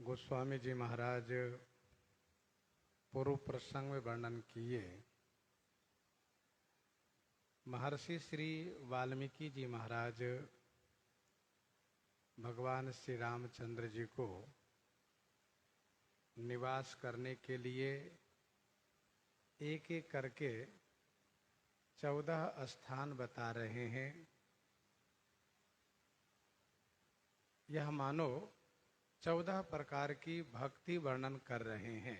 गोस्वामी जी महाराज पूर्व प्रसंग में वर्णन किए। महर्षि श्री वाल्मीकि जी महाराज भगवान श्री रामचंद्र जी को निवास करने के लिए एक एक करके 14 स्थान बता रहे हैं। यह मानो 14 प्रकार की भक्ति वर्णन कर रहे हैं।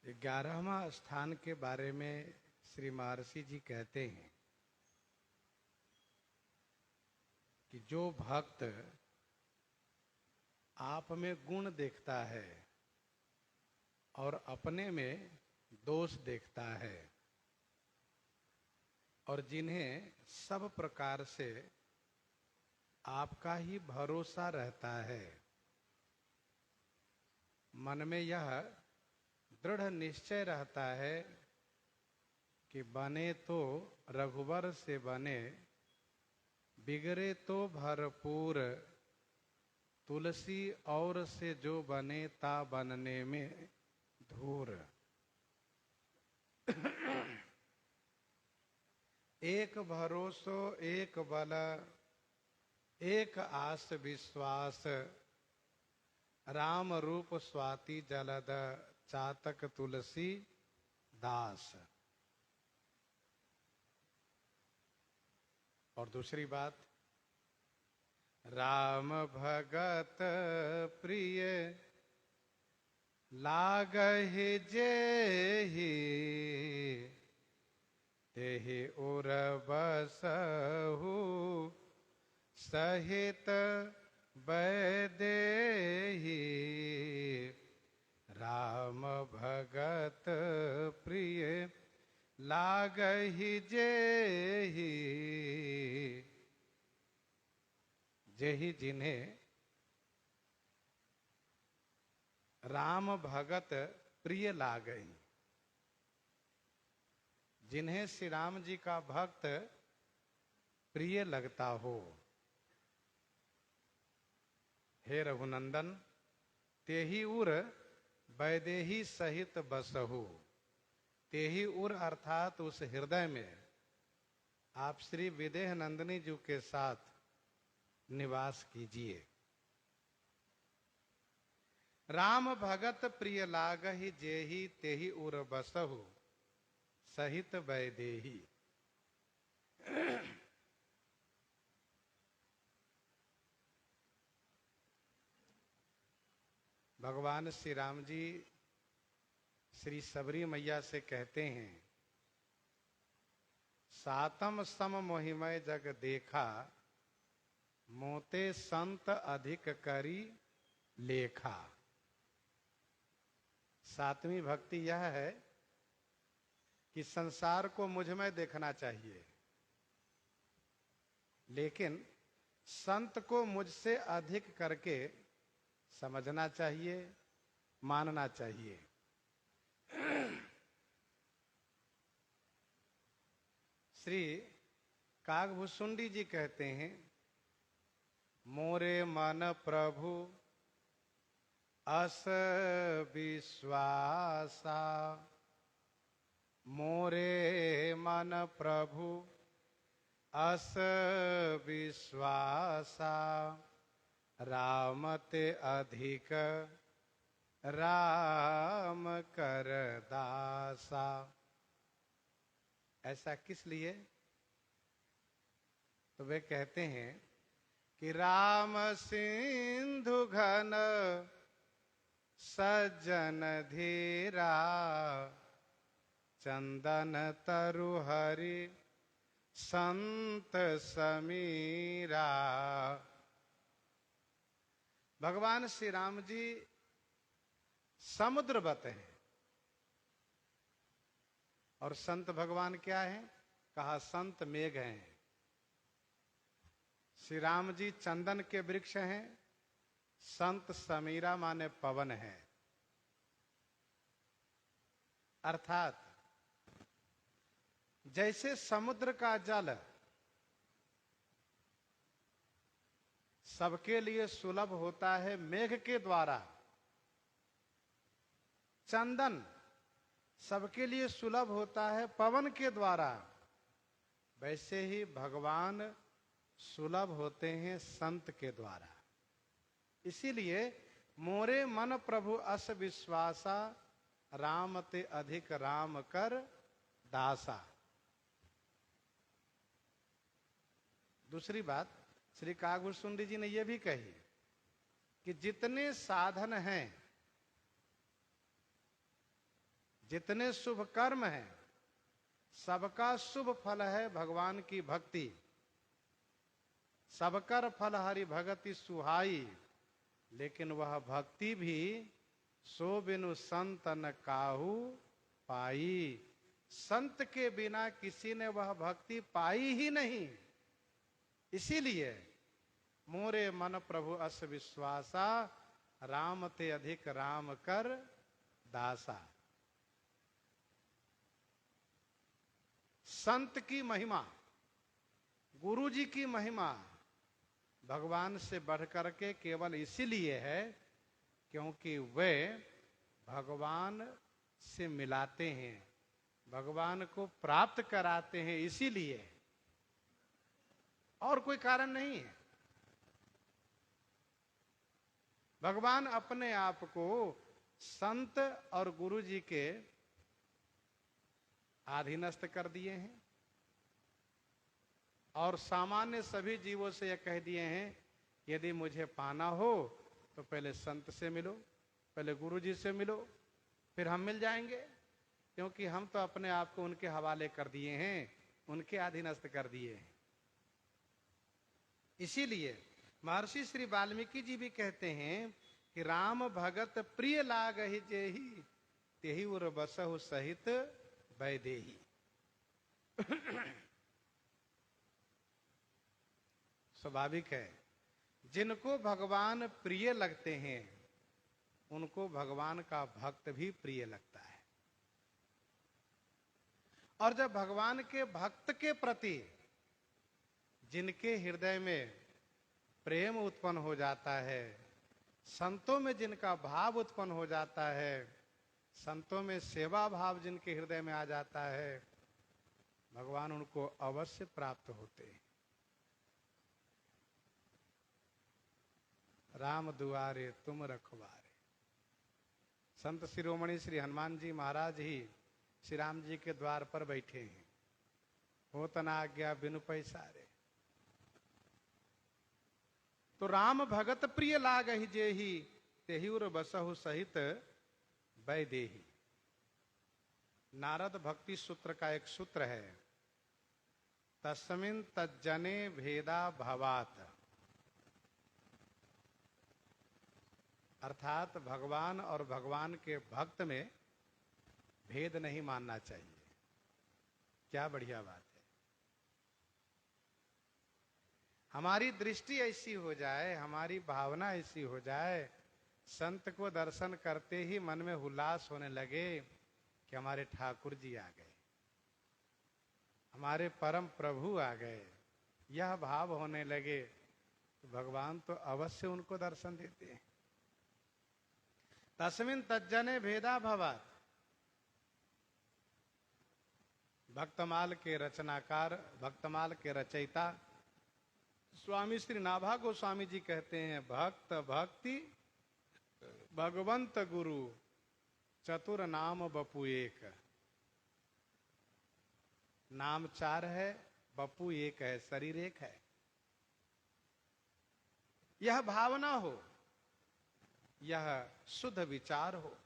ग्यारहवां स्थान के बारे में श्री महर्षि जी कहते हैं कि जो भक्त आप में गुण देखता है और अपने में दोष देखता है और जिन्हें सब प्रकार से आपका ही भरोसा रहता है, मन में यह दृढ़ निश्चय रहता है कि बने तो रघुवर से बने, बिगड़े तो भरपूर, तुलसी और से जो बने ता बनने में धूर। एक भरोसो एक बल, एक आस विश्वास, राम रूप स्वाति जलद, चातक तुलसी दास। और दूसरी बात, राम भगत प्रिय लागहि जेहि, तेहि उर बसहु सहित बैदेहि। राम भगत प्रिय लागहि जेहि, जेहि जिन्हें राम भगत प्रिय लागई, जिन्हें श्री राम जी का भक्त प्रिय लगता हो। हे रघुनंदन, तेहि उर वैदेही सहित बसहु। तेहि उर अर्थात उस हृदय में आप श्री विदेह नंदिनी जी के साथ निवास कीजिए। राम भगत प्रिय लागहि जेहि, तेहि उर बसहु सहित वैदेही। भगवान श्री राम जी श्री सबरी मैया से कहते हैं, सातम सम मोहिमय जग देखा, मोते संत अधिक करी लेखा। सातवीं भक्ति यह है कि संसार को मुझ में देखना चाहिए, लेकिन संत को मुझसे अधिक करके समझना चाहिए, मानना चाहिए। श्री कागभूषुंडी जी कहते हैं, मोरे मन प्रभु अस विश्वासा, मोरे मन प्रभु अस विश्वासा, राम ते अधिक राम कर दासा। ऐसा किस लिए? तो वे कहते हैं कि राम सिंधु घन सज्जन धीरा, चंदन तरु हरि संत समीरा। भगवान श्री राम जी समुद्रवत हैं और संत भगवान क्या हैं? कहा संत मेघ हैं। श्री राम जी चंदन के वृक्ष हैं, संत समीरा माने पवन है। अर्थात जैसे समुद्र का जल सबके लिए सुलभ होता है मेघ के द्वारा, चंदन सबके लिए सुलभ होता है पवन के द्वारा, वैसे ही भगवान सुलभ होते हैं संत के द्वारा। इसीलिए मोरे मन प्रभु अस विश्वासा, राम ते अधिक राम कर दासा। दूसरी बात श्री कागभूषुंडी जी ने यह भी कही कि जितने साधन हैं, जितने शुभ कर्म हैं, सबका शुभ फल है भगवान की भक्ति। सबकर फल हरि भगति सुहाई, लेकिन वह भक्ति भी सो बिनु संत न काहू पाई। संत के बिना किसी ने वह भक्ति पाई ही नहीं। इसीलिए मोरे मन प्रभु अस विश्वासा, राम ते अधिक राम कर दासा। संत की महिमा, गुरु जी की महिमा भगवान से बढ़कर के केवल इसीलिए है क्योंकि वे भगवान से मिलाते हैं, भगवान को प्राप्त कराते हैं, इसीलिए, और कोई कारण नहीं है। भगवान अपने आप को संत और गुरु जी के अधीनस्थ कर दिए हैं और सामान्य सभी जीवों से यह कह दिए हैं, यदि मुझे पाना हो तो पहले संत से मिलो, पहले गुरु जी से मिलो, फिर हम मिल जाएंगे, क्योंकि हम तो अपने आप को उनके हवाले कर दिए हैं, उनके अधीनस्थ कर दिए हैं। इसीलिए महर्षि श्री वाल्मीकि जी भी कहते हैं कि राम भगत प्रिय लागहि जेहि, तेहि उर बसहु सहित वैदेही। स्वाभाविक है, जिनको भगवान प्रिय लगते हैं उनको भगवान का भक्त भी प्रिय लगता है। और जब भगवान के भक्त के प्रति जिनके हृदय में प्रेम उत्पन्न हो जाता है, संतों में जिनका भाव उत्पन्न हो जाता है, संतों में सेवा भाव जिनके हृदय में आ जाता है, भगवान उनको अवश्य प्राप्त होते हैं। राम दुआरे तुम रखवारे। संत शिरोमणि श्री हनुमान जी महाराज ही श्री राम जी के द्वार पर बैठे हैं। हो तना आज्ञा बिनु पैसारे। तो राम भगत प्रिय लागहि जेहि, तेहि उर बसहु सहित वैदेही। नारद भक्ति सूत्र का एक सूत्र है, तस्मिन् तज्जने भेदा भवात, अर्थात भगवान और भगवान के भक्त में भेद नहीं मानना चाहिए। क्या बढ़िया बात है। हमारी दृष्टि ऐसी हो जाए, हमारी भावना ऐसी हो जाए, संत को दर्शन करते ही मन में उल्लास होने लगे कि हमारे ठाकुर जी आ गए, हमारे परम प्रभु आ गए, यह भाव होने लगे तो भगवान तो अवश्य उनको दर्शन देते हैं। तस्मिन् तज्जने भेदा भवात। भक्तमाल के रचनाकार, भक्तमाल के रचयिता स्वामी श्री नाभा गोस्वामी जी कहते हैं, भक्त भक्ति भगवंत गुरु चतुर नाम बपू एक। नाम चार है, बपू एक है, शरीर एक है। यह भावना हो, यह शुद्ध विचार हो।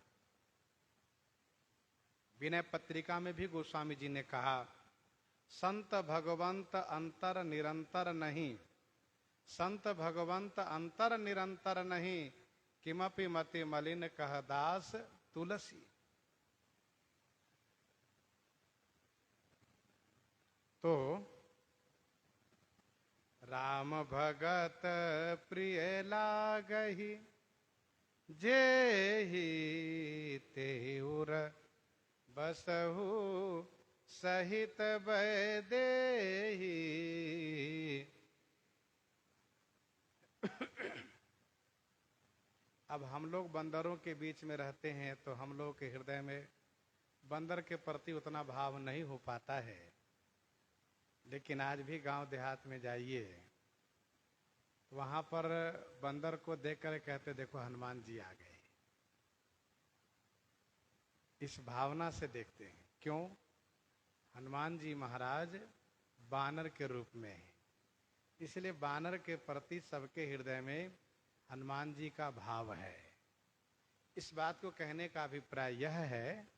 विनय पत्रिका में भी गोस्वामी जी ने कहा, संत भगवंत अंतर निरंतर नहीं, संत भगवंत अंतर निरंतर नहीं, किमपि मति मलिन कह दास तुलसी। तो राम भगत प्रिय लागहि जेहि, तेहि उर बसहु सहित वैदेही। अब हम लोग बंदरों के बीच में रहते हैं तो हम लोग के हृदय में बंदर के प्रति उतना भाव नहीं हो पाता है। लेकिन आज भी गांव देहात में जाइए, वहां पर बंदर को देखकर कहते देखो हनुमान जी आ गए। इस भावना से देखते हैं। क्यों? हनुमान जी महाराज बानर के रूप में है, इसलिए बानर के प्रति सबके हृदय में हनुमान जी का भाव है। इस बात को कहने का अभिप्राय यह है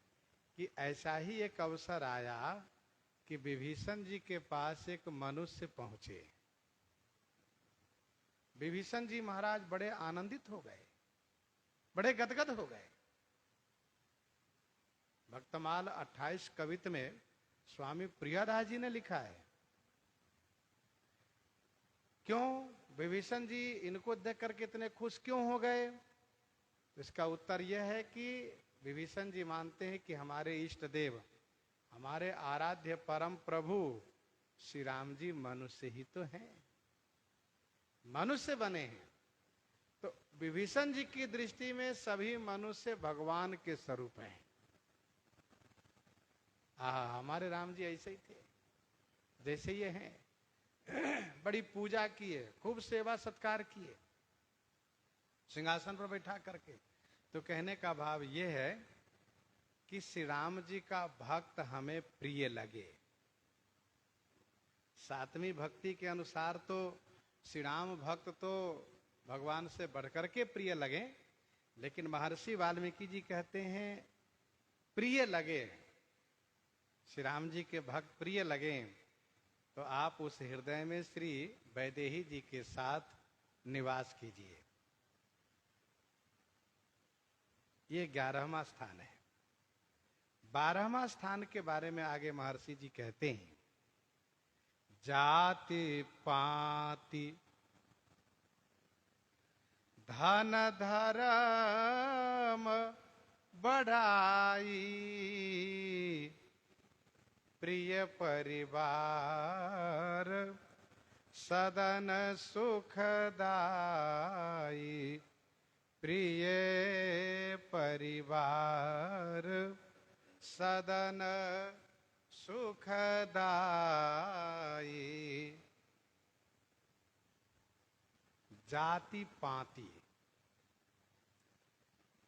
कि ऐसा ही एक अवसर आया कि विभीषण जी के पास एक मनुष्य पहुंचे। विभीषण जी महाराज बड़े आनंदित हो गए, बड़े गदगद हो गए। भक्तमाल 28 कवित में स्वामी प्रियादास जी ने लिखा है, क्यों विभीषण जी इनको देखकर कितने खुश क्यों हो गए? इसका उत्तर यह है कि विभीषण जी मानते हैं कि हमारे इष्ट देव, हमारे आराध्य परम प्रभु श्री राम जी मनुष्य ही तो हैं, मनुष्य बने हैं। तो विभीषण जी की दृष्टि में सभी मनुष्य भगवान के स्वरूप हैं। हमारे राम जी ऐसे ही थे जैसे ये हैं। बड़ी पूजा किए, खूब सेवा सत्कार किए सिंहासन पर बैठा करके। तो कहने का भाव ये है कि श्री राम जी का भक्त हमें प्रिय लगे। सातवीं भक्ति के अनुसार तो श्री राम भक्त तो भगवान से बढ़कर के प्रिय लगे, लेकिन महर्षि वाल्मीकि जी कहते हैं प्रिय लगे, श्री राम जी के भक्त प्रिय लगे तो आप उस हृदय में श्री वैदेही जी के साथ निवास कीजिए। ये 11वां स्थान है। 12वां स्थान के बारे में आगे महर्षि जी कहते हैं, जाति पाति धन धर्म बढ़ाई, प्रिय परिवार सदन सुखदाई, प्रिय परिवार सदन सुखदाई। जाति पाति,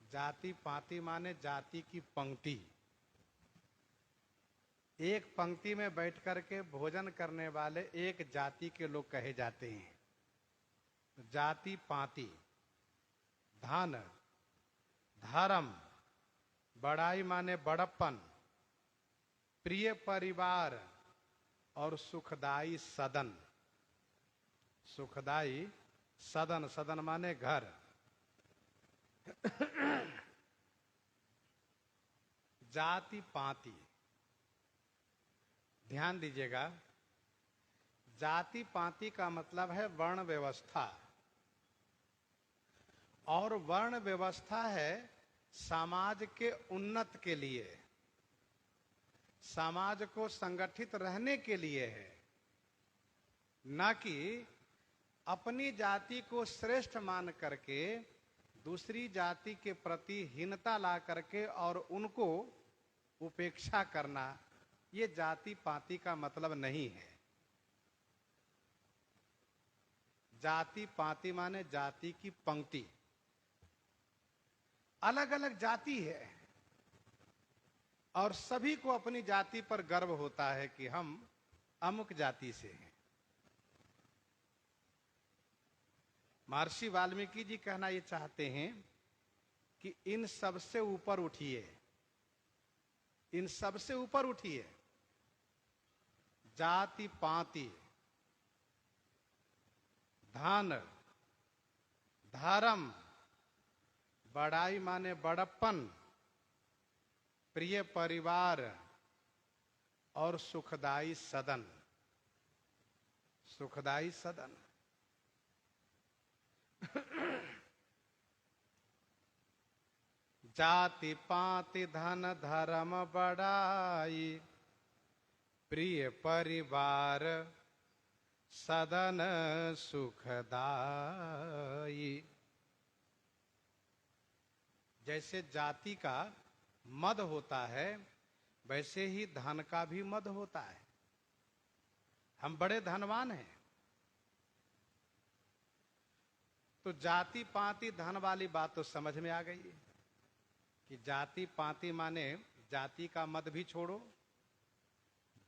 जाति पाति माने जाति की पंक्ति। एक पंक्ति में बैठ करके भोजन करने वाले एक जाति के लोग कहे जाते हैं। जाति पाति, धन धर्म, बड़ाई माने बड़प्पन, प्रिय परिवार और सुखदाई सदन। सुखदाई सदन, सदन माने घर। जाति पाति, ध्यान दीजिएगा, जाति पाति का मतलब है वर्ण व्यवस्था, और वर्ण व्यवस्था है समाज के उन्नत के लिए, समाज को संगठित रहने के लिए है, न कि अपनी जाति को श्रेष्ठ मान करके दूसरी जाति के प्रति हीनता ला करके और उनको उपेक्षा करना। ये जाति पाति का मतलब नहीं है। जाति पाति माने जाति की पंक्ति। अलग अलग जाति है और सभी को अपनी जाति पर गर्व होता है कि हम अमुक जाति से हैं। महर्षि वाल्मीकि जी कहना ये चाहते हैं कि इन सबसे ऊपर उठिए, इन सबसे ऊपर उठिए। जाति पाति, धन धर्म, बड़ाई माने बड़प्पन, प्रिय परिवार और सुखदाई सदन। सुखदाई सदन। जाति पाति धन धर्म बड़ाई, प्रिय परिवार सदन सुखदाई। जैसे जाति का मद होता है वैसे ही धन का भी मद होता है। हम बड़े धनवान हैं तो जाति पाति धन वाली बात तो समझ में आ गई है कि जाति पाति माने जाति का मद भी छोड़ो,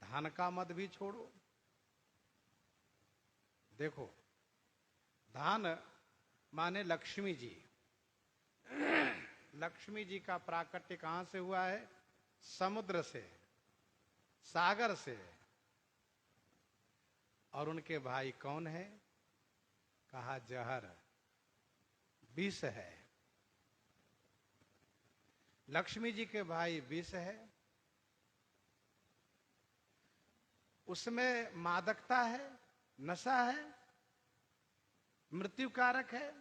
धन का मद भी छोड़ो। देखो, धन माने लक्ष्मी जी। लक्ष्मी जी का प्राकट्य कहां से हुआ है? समुद्र से, सागर से। और उनके भाई कौन है? कहा जहर, विष है। लक्ष्मी जी के भाई विष है, उसमें मादकता है, नशा है, मृत्युकारक है।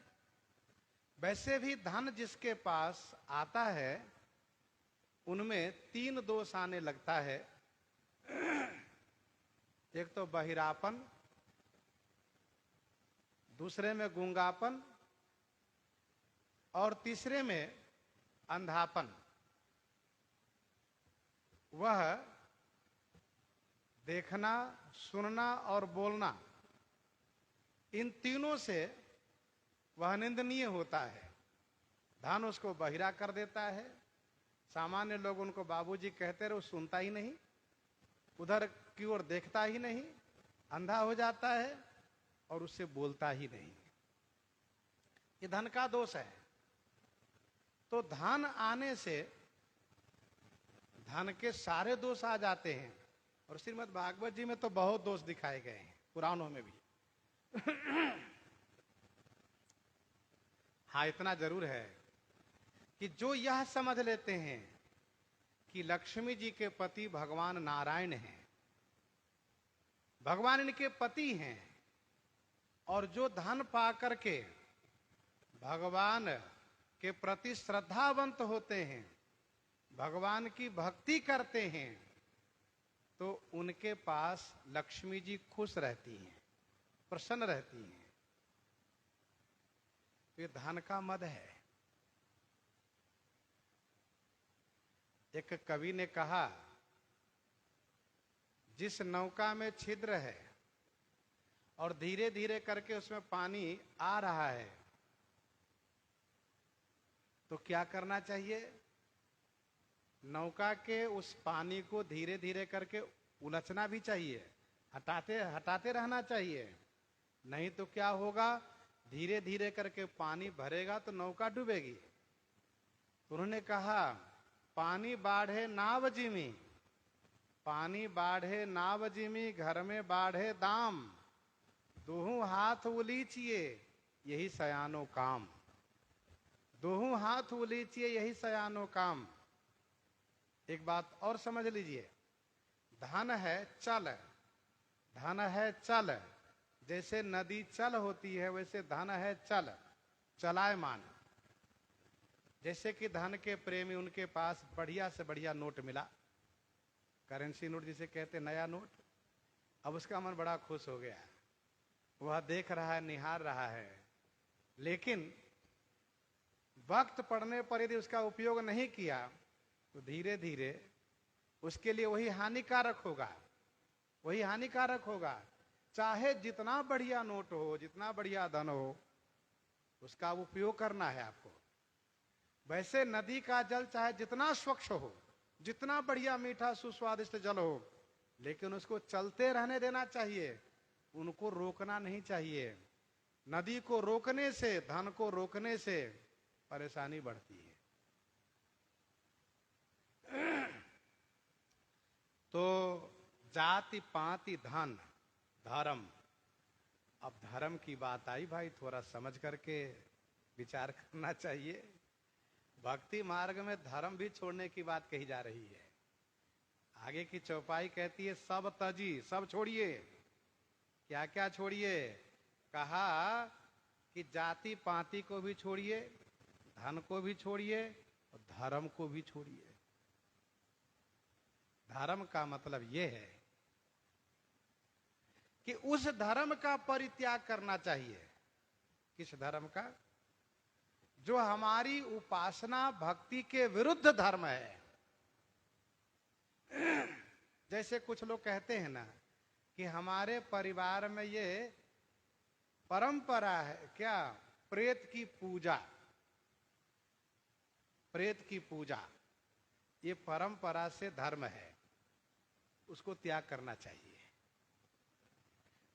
वैसे भी धन जिसके पास आता है उनमें 3 दोष आने लगता है। एक तो बहिरापन, दूसरे में गूंगापन और तीसरे में अंधापन। वह देखना, सुनना और बोलना, इन तीनों से वह निंदनीय होता है। धन उसको बहिरा कर देता है। सामान्य लोग उनको बाबूजी कहते रहे, वो सुनता ही नहीं, उधर की ओर देखता ही नहीं, अंधा हो जाता है और उससे बोलता ही नहीं। ये धन का दोष है। तो धन आने से धन के सारे दोष आ जाते हैं। और श्रीमद् भागवत जी में तो बहुत दोष दिखाए गए हैं, पुराणों में भी। हाँ, इतना जरूर है कि जो यह समझ लेते हैं कि लक्ष्मी जी के पति भगवान नारायण हैं, भगवान इनके पति हैं, और जो धन पा करके भगवान के प्रति श्रद्धावंत होते हैं, भगवान की भक्ति करते हैं, तो उनके पास लक्ष्मी जी खुश रहती हैं, प्रसन्न रहती हैं। ये धन का मद है। एक कवि ने कहा, जिस नौका में छिद्र है और धीरे धीरे करके उसमें पानी आ रहा है, तो क्या करना चाहिए? नौका के उस पानी को धीरे धीरे करके उलझना भी चाहिए, हटाते हटाते रहना चाहिए। नहीं तो क्या होगा? धीरे धीरे करके पानी भरेगा तो नौका डूबेगी। तो उन्होंने कहा, पानी बाढ़े नाव जिमी, पानी बाढ़े नाव जिमी, घर में बाढ़े दाम, दोहू हाथ उलीचिए यही सयानो काम, दोहू हाथ उलीचिए यही सयानो काम। एक बात और समझ लीजिए, धन है चल, धन है चल। जैसे नदी चल होती है वैसे धन है चल, चलायमान। जैसे कि धन के प्रेमी, उनके पास बढ़िया से बढ़िया नोट मिला, करेंसी नोट जिसे कहते, नया नोट। अब उसका मन बड़ा खुश हो गया, वह देख रहा है, निहार रहा है। लेकिन वक्त पड़ने पर यदि उसका उपयोग नहीं किया तो धीरे धीरे उसके लिए वही हानिकारक होगा, वही हानिकारक होगा। चाहे जितना बढ़िया नोट हो, जितना बढ़िया धन हो, उसका उपयोग करना है आपको। वैसे नदी का जल चाहे जितना स्वच्छ हो, जितना बढ़िया मीठा सुस्वादिष्ट जल हो, लेकिन उसको चलते रहने देना चाहिए, उनको रोकना नहीं चाहिए। नदी को रोकने से, धन को रोकने से परेशानी बढ़ती है। तो जाति पाति धन धर्म। अब धर्म की बात आई भाई, थोड़ा समझ करके विचार करना चाहिए। भक्ति मार्ग में धर्म भी छोड़ने की बात कही जा रही है। आगे की चौपाई कहती है, सब तजी, सब छोड़िए। क्या क्या छोड़िए? कहा कि जाति पाति को भी छोड़िए, धन को भी छोड़िए और धर्म को भी छोड़िए। धर्म का मतलब यह है कि उस धर्म का परित्याग करना चाहिए। किस धर्म का? जो हमारी उपासना भक्ति के विरुद्ध धर्म है। जैसे कुछ लोग कहते हैं ना कि हमारे परिवार में ये परंपरा है, क्या? प्रेत की पूजा। प्रेत की पूजा ये परंपरा से धर्म है, उसको त्याग करना चाहिए।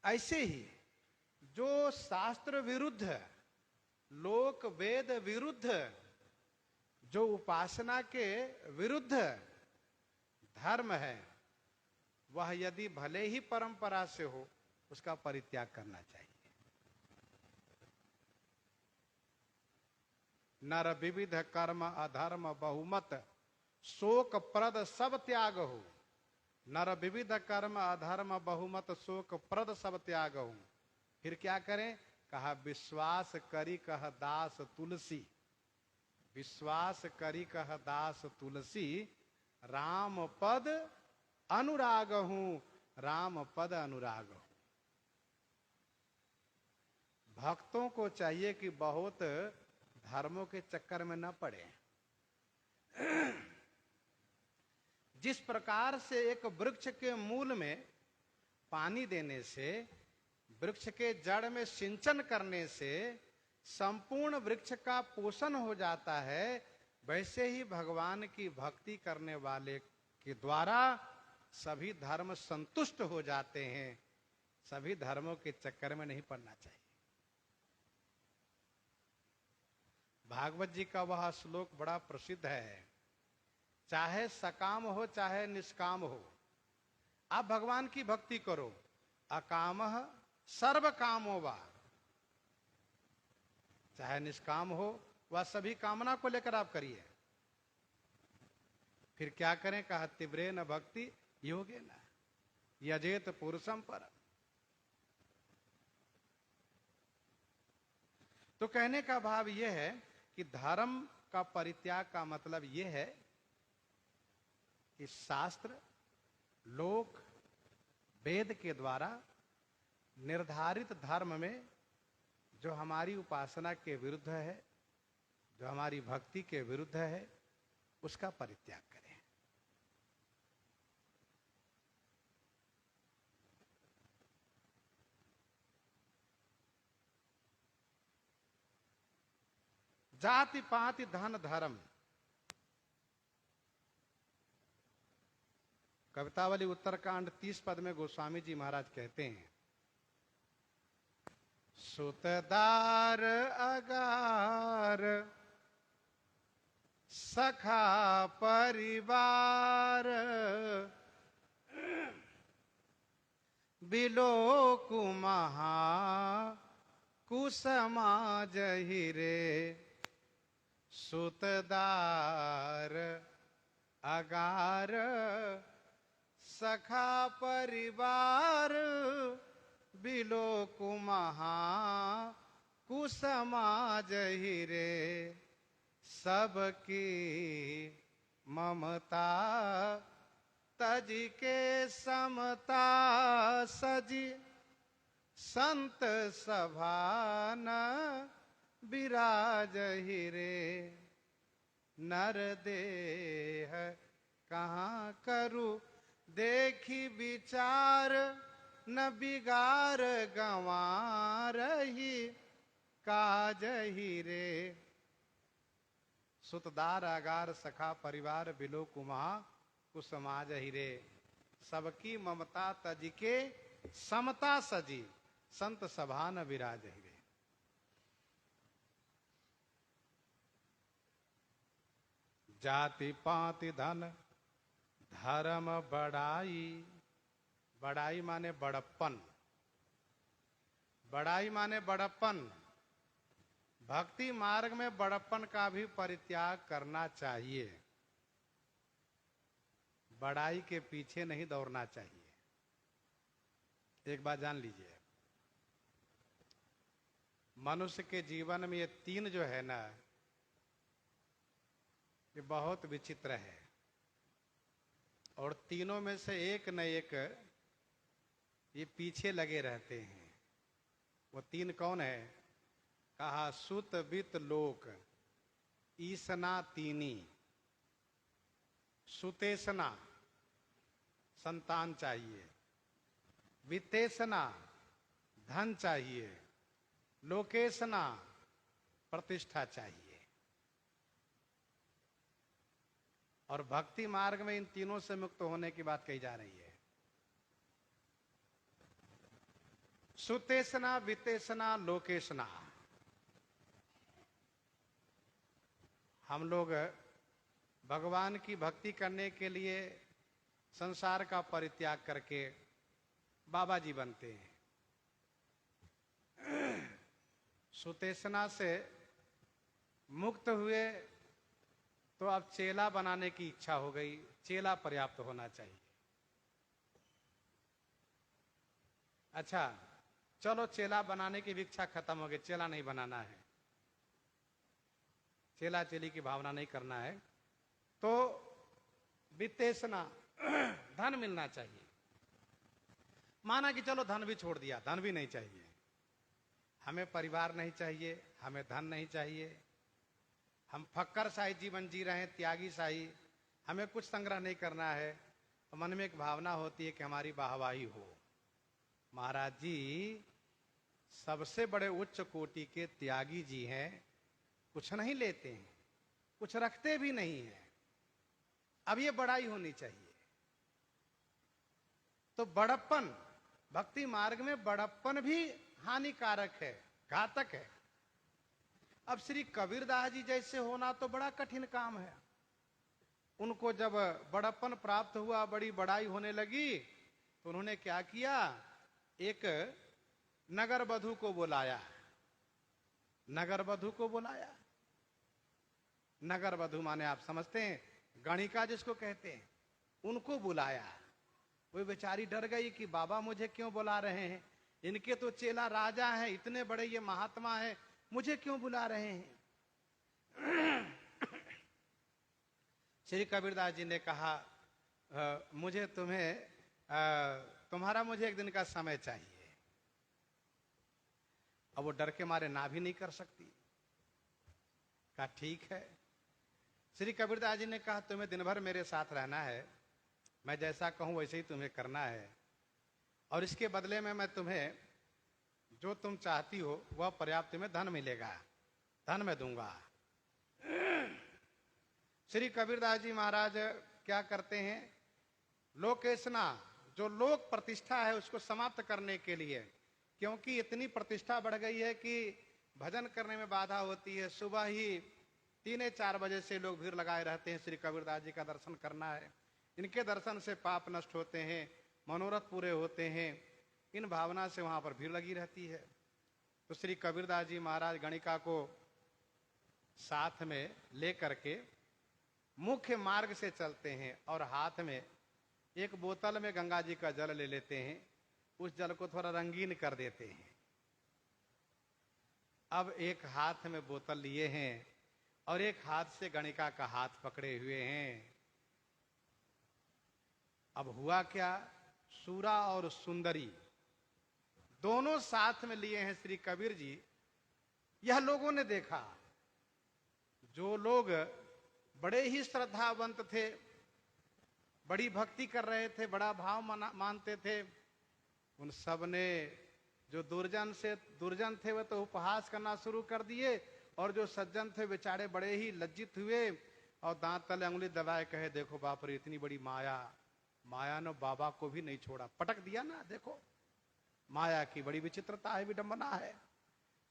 ऐसे ही जो शास्त्र विरुद्ध, लोक वेद विरुद्ध, जो उपासना के विरुद्ध धर्म है, वह यदि भले ही परंपरा से हो, उसका परित्याग करना चाहिए। नर विविध कर्म अधर्म बहुमत, शोक प्रद सब त्याग हो। नर विविध कर्म अधर्म बहुमत, शोक प्रद सब त्याग हो। फिर क्या करें? कहा विश्वास करी कह दास तुलसी। विश्वास करी कह दास तुलसी, राम पद अनुराग हूं, राम पद अनुराग हूं। भक्तों को चाहिए कि बहुत धर्मों के चक्कर में न पड़े। जिस प्रकार से एक वृक्ष के मूल में पानी देने से, वृक्ष के जड़ में सिंचन करने से संपूर्ण वृक्ष का पोषण हो जाता है, वैसे ही भगवान की भक्ति करने वाले के द्वारा सभी धर्म संतुष्ट हो जाते हैं। सभी धर्मों के चक्कर में नहीं पड़ना चाहिए। भागवत जी का वह श्लोक बड़ा प्रसिद्ध है, चाहे सकाम हो चाहे निष्काम हो, आप भगवान की भक्ति करो। अकामः सर्व कामो वा, चाहे निष्काम हो वह सभी कामना को लेकर आप करिए। फिर क्या करें? कहा तीव्रेन भक्ति योगेन यजेत पुरुषम परम। तो कहने का भाव यह है कि धर्म का परित्याग का मतलब यह है कि शास्त्र, लोक, वेद के द्वारा निर्धारित धर्म में जो हमारी उपासना के विरुद्ध है, जो हमारी भक्ति के विरुद्ध है, उसका परित्याग करें। जाति पाति धन धर्म। कवितावली उत्तरकांड 30 पद में गोस्वामी जी महाराज कहते हैं, सुतदार अगार सखा परिवार, बिलोक महा कुसमाज हिरे। सुतदार अगार सखा परिवार, बिलोक महा कुसमाज हिरे। सबकी ममता तज के समता सजी, संत सभा न विराज हिरे। नर देह कहाँ करूं देखी विचार, न बिगार गंवार ही काज हिरे। सुतदार अगार सखा परिवार, बिलोक महा कुसमाज हिरे। सबकी ममता तज के समता सजी, संत सभा न विराज हिरे। जाति पाति धन धर्म बड़ाई। बड़ाई माने बड़प्पन, बड़ाई माने बड़प्पन। भक्ति मार्ग में बड़प्पन का भी परित्याग करना चाहिए। बड़ाई के पीछे नहीं दौड़ना चाहिए। एक बात जान लीजिए, मनुष्य के जीवन में ये तीन जो है ना, ये बहुत विचित्र है। और तीनों में से एक न एक ये पीछे लगे रहते हैं। वो तीन कौन है? कहा सुत वित लोक ईसना तीनी। सुतेसना संतान चाहिए, वित्तेसना धन चाहिए, लोकेशना प्रतिष्ठा चाहिए। और भक्ति मार्ग में इन तीनों से मुक्त होने की बात कही जा रही है। सुतेशना, वित्तेशना, लोकेशना। हम लोग भगवान की भक्ति करने के लिए संसार का परित्याग करके बाबा जी बनते हैं। सुतेशना से मुक्त हुए तो अब चेला बनाने की इच्छा हो गई। चेला पर्याप्त होना चाहिए। अच्छा, चलो चेला बनाने की इच्छा खत्म हो गई, चेला नहीं बनाना है, चेला चेली की भावना नहीं करना है, तो वित्तेशना धन मिलना चाहिए। माना कि चलो धन भी छोड़ दिया, धन भी नहीं चाहिए, हमें परिवार नहीं चाहिए, हमें धन नहीं चाहिए, हम फक्कर शाही जीवन जी रहे हैं, त्यागी शाही, हमें कुछ संग्रह नहीं करना है। तो मन में एक भावना होती है कि हमारी वाहवाही हो। महाराज जी सबसे बड़े उच्च कोटि के त्यागी जी हैं, कुछ नहीं लेते हैं, कुछ रखते भी नहीं है। अब ये बड़ाई होनी चाहिए। तो बड़प्पन, भक्ति मार्ग में बड़प्पन भी हानिकारक है, घातक है। अब श्री कबीरदास जी जैसे होना तो बड़ा कठिन काम है। उनको जब बड़प्पन प्राप्त हुआ, बड़ी बड़ाई होने लगी, तो उन्होंने क्या किया? एक नगर वधू को बुलाया। नगर वधू को बुलाया। नगर वधू माने आप समझते हैं, गणिका जिसको कहते हैं, उनको बुलाया। वो बेचारी डर गई कि बाबा मुझे क्यों बुला रहे हैं, इनके तो चेला राजा हैं, इतने बड़े ये महात्मा हैं, मुझे क्यों बुला रहे हैं? श्री कबीरदास जी ने कहा मुझे तुम्हारा मुझे एक दिन का समय चाहिए। अब वो डर के मारे ना भी नहीं कर सकती। कहा ठीक है। श्री कबीरदास जी ने कहा तुम्हें दिन भर मेरे साथ रहना है, मैं जैसा कहूं वैसे ही तुम्हें करना है, और इसके बदले में मैं तुम्हें जो तुम चाहती हो वह पर्याप्त तुम्हें धन मिलेगा, धन मैं दूंगा। श्री कबीरदास जी महाराज क्या करते हैं? लोकेशना, जो लोक प्रतिष्ठा है उसको समाप्त करने के लिए, क्योंकि इतनी प्रतिष्ठा बढ़ गई है कि भजन करने में बाधा होती है। सुबह ही 3-4 बजे से लोग भीड़ लगाए रहते हैं, श्री कबीरदास जी का दर्शन करना है, इनके दर्शन से पाप नष्ट होते हैं, मनोरथ पूरे होते हैं, इन भावना से वहां पर भीड़ लगी रहती है। तो श्री कबीरदास जी महाराज गणिका को साथ में लेकर के मुख्य मार्ग से चलते हैं और हाथ में एक बोतल में गंगा जी का जल ले लेते हैं, उस जल को थोड़ा रंगीन कर देते हैं। अब एक हाथ में बोतल लिए हैं और एक हाथ से गणिका का हाथ पकड़े हुए हैं। अब हुआ क्या? सूरा और सुंदरी दोनों साथ में लिए हैं श्री कबीर जी। यह लोगों ने देखा, जो लोग बड़े ही श्रद्धावंत थे, बड़ी भक्ति कर रहे थे, बड़ा भाव मानते थे, उन सब ने, जो दुर्जन थे वह तो उपहास करना शुरू कर दिए, और जो सज्जन थे बेचारे बड़े ही लज्जित हुए और दांत तले उंगली दबाए कहे देखो बाप रे, इतनी बड़ी माया, माया ने बाबा को भी नहीं छोड़ा, पटक दिया ना, देखो माया की बड़ी विचित्रता है, विडंबना है।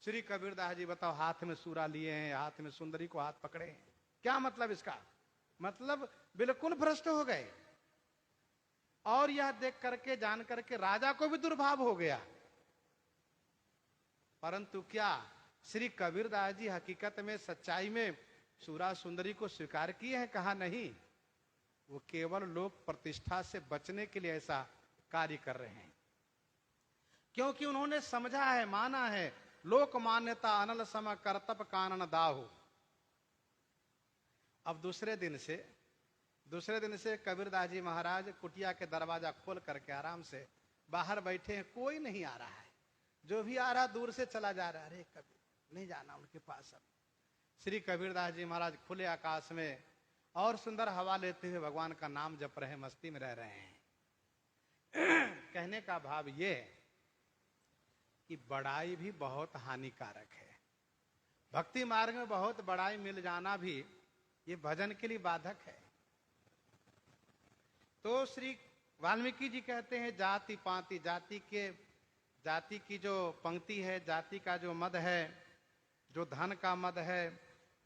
श्री कबीरदास जी बताओ, हाथ में सूरा लिए हैं, हाथ में सुंदरी को हाथ पकड़े हैं, क्या मतलब इसका? मतलब बिल्कुल भ्रष्ट हो गए। और यह देख करके जान करके राजा को भी दुर्भाव हो गया। परंतु क्या श्री कबीरदास जी हकीकत में, सच्चाई में सूरा सुंदरी को स्वीकार किए हैं? कहा नहीं, वो केवल लोक प्रतिष्ठा से बचने के लिए ऐसा कार्य कर रहे हैं, क्योंकि उन्होंने समझा है, माना है, लोक मान्यता अनल सम करतप कानन दाहु। अब दूसरे दिन से कबीरदास जी महाराज कुटिया के दरवाजा खोल करके आराम से बाहर बैठे हैं, कोई नहीं आ रहा है, जो भी आ रहा दूर से चला जा रहा है। अरे कबीर नहीं जाना उनके पास। अब श्री कबीरदास जी महाराज खुले आकाश में और सुंदर हवा लेते हुए भगवान का नाम जप रहे, मस्ती में रह रहे हैं। कहने का भाव ये है कि बड़ाई भी बहुत हानिकारक है। भक्ति मार्ग में बहुत बड़ाई मिल जाना भी ये भजन के लिए बाधक है। तो श्री वाल्मीकि जी कहते हैं जाति पाति, जाति की जो पंक्ति है, जाति का जो मद है, जो धन का मद है,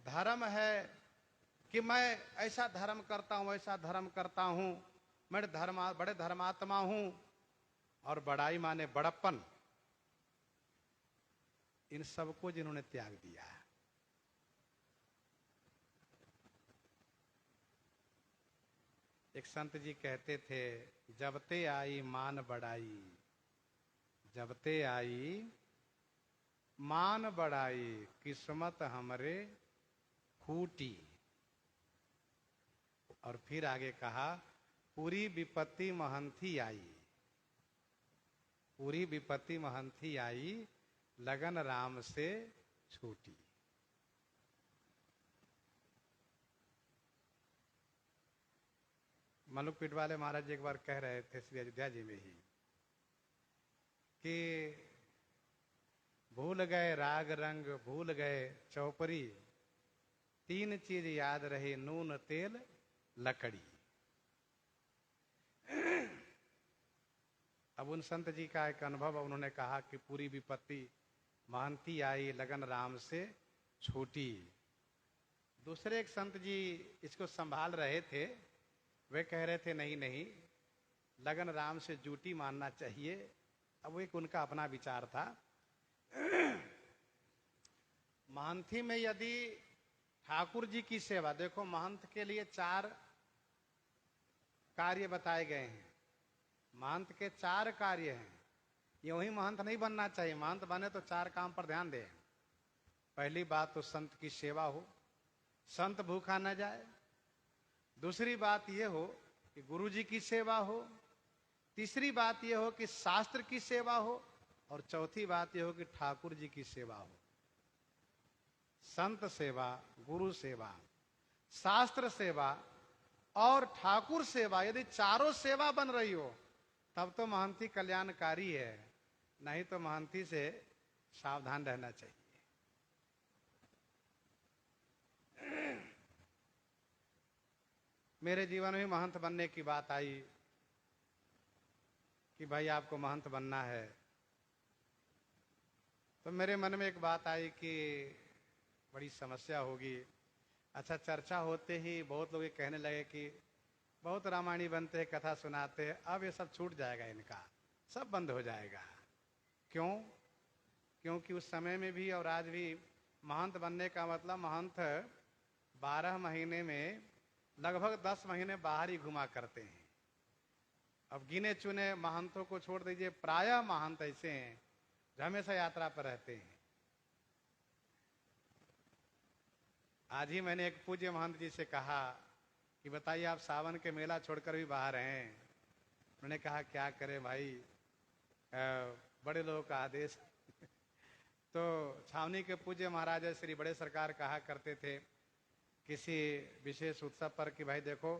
धर्म है कि मैं ऐसा धर्म करता हूं, ऐसा धर्म करता हूं, मैं बड़े धर्मात्मा हूं, और बड़ाई माने बड़प्पन, इन सबको जिन्होंने त्याग दिया। एक संत जी कहते थे, जबते आई मान बढ़ाई, जबते आई मान बढ़ाई, किस्मत हमरे फूटी। और फिर आगे कहा, पूरी विपत्ति महंथी आई, पूरी विपत्ति महंथी आई, लगन राम से छूटी। मनुक पीठ वाले महाराज जी एक बार कह रहे थे श्री अयोध्या जी में ही कि भूल गए राग रंग, भूल गए चौपरी, तीन चीज याद रही, नून तेल लकड़ी। अब उन संत जी का एक अनुभव, उन्होंने कहा कि पूरी विपत्ति महंती आई, लगन राम से छूटी। दूसरे एक संत जी इसको संभाल रहे थे, वे कह रहे थे नहीं नहीं, लगन राम से जूटी मानना चाहिए। अब वो एक उनका अपना विचार था। महंती में यदि ठाकुर जी की सेवा, देखो महंत के लिए 4 कार्य बताए गए हैं, महंत के 4 कार्य हैं। ये वही महंत नहीं बनना चाहिए, महंत बने तो 4 काम पर ध्यान दे। पहली बात तो संत की सेवा हो, संत भूखा न जाए। दूसरी बात यह हो कि गुरु जी की सेवा हो। तीसरी बात यह हो कि शास्त्र की सेवा हो। और चौथी बात यह हो कि ठाकुर जी की सेवा हो। संत सेवा, गुरु सेवा, शास्त्र सेवा और ठाकुर सेवा, यदि चारों सेवा बन रही हो तब तो महंती कल्याणकारी है, नहीं तो महंती से सावधान रहना चाहिए। मेरे जीवन में महंत बनने की बात आई कि भाई आपको महंत बनना है, तो मेरे मन में एक बात आई कि बड़ी समस्या होगी। अच्छा, चर्चा होते ही बहुत लोग ये कहने लगे कि बहुत रामायणी बनते हैं, कथा सुनाते हैं, अब ये सब छूट जाएगा, इनका सब बंद हो जाएगा। क्यों? क्योंकि उस समय में भी और आज भी महंत बनने का मतलब महंत 12 महीने में लगभग 10 महीने बाहर ही घुमा करते हैं। अब गिने चुने महंतों को छोड़ दीजिए, प्रायः महंत ऐसे हैं जो हमेशा यात्रा पर रहते हैं। आज ही मैंने एक पूज्य महंत जी से कहा कि बताइए आप सावन के मेला छोड़कर भी बाहर हैं। उन्होंने कहा क्या करें भाई, बड़े लोगों का आदेश। तो छावनी के पूज्य महाराज श्री बड़े सरकार कहा करते थे किसी विशेष उत्सव पर कि भाई देखो,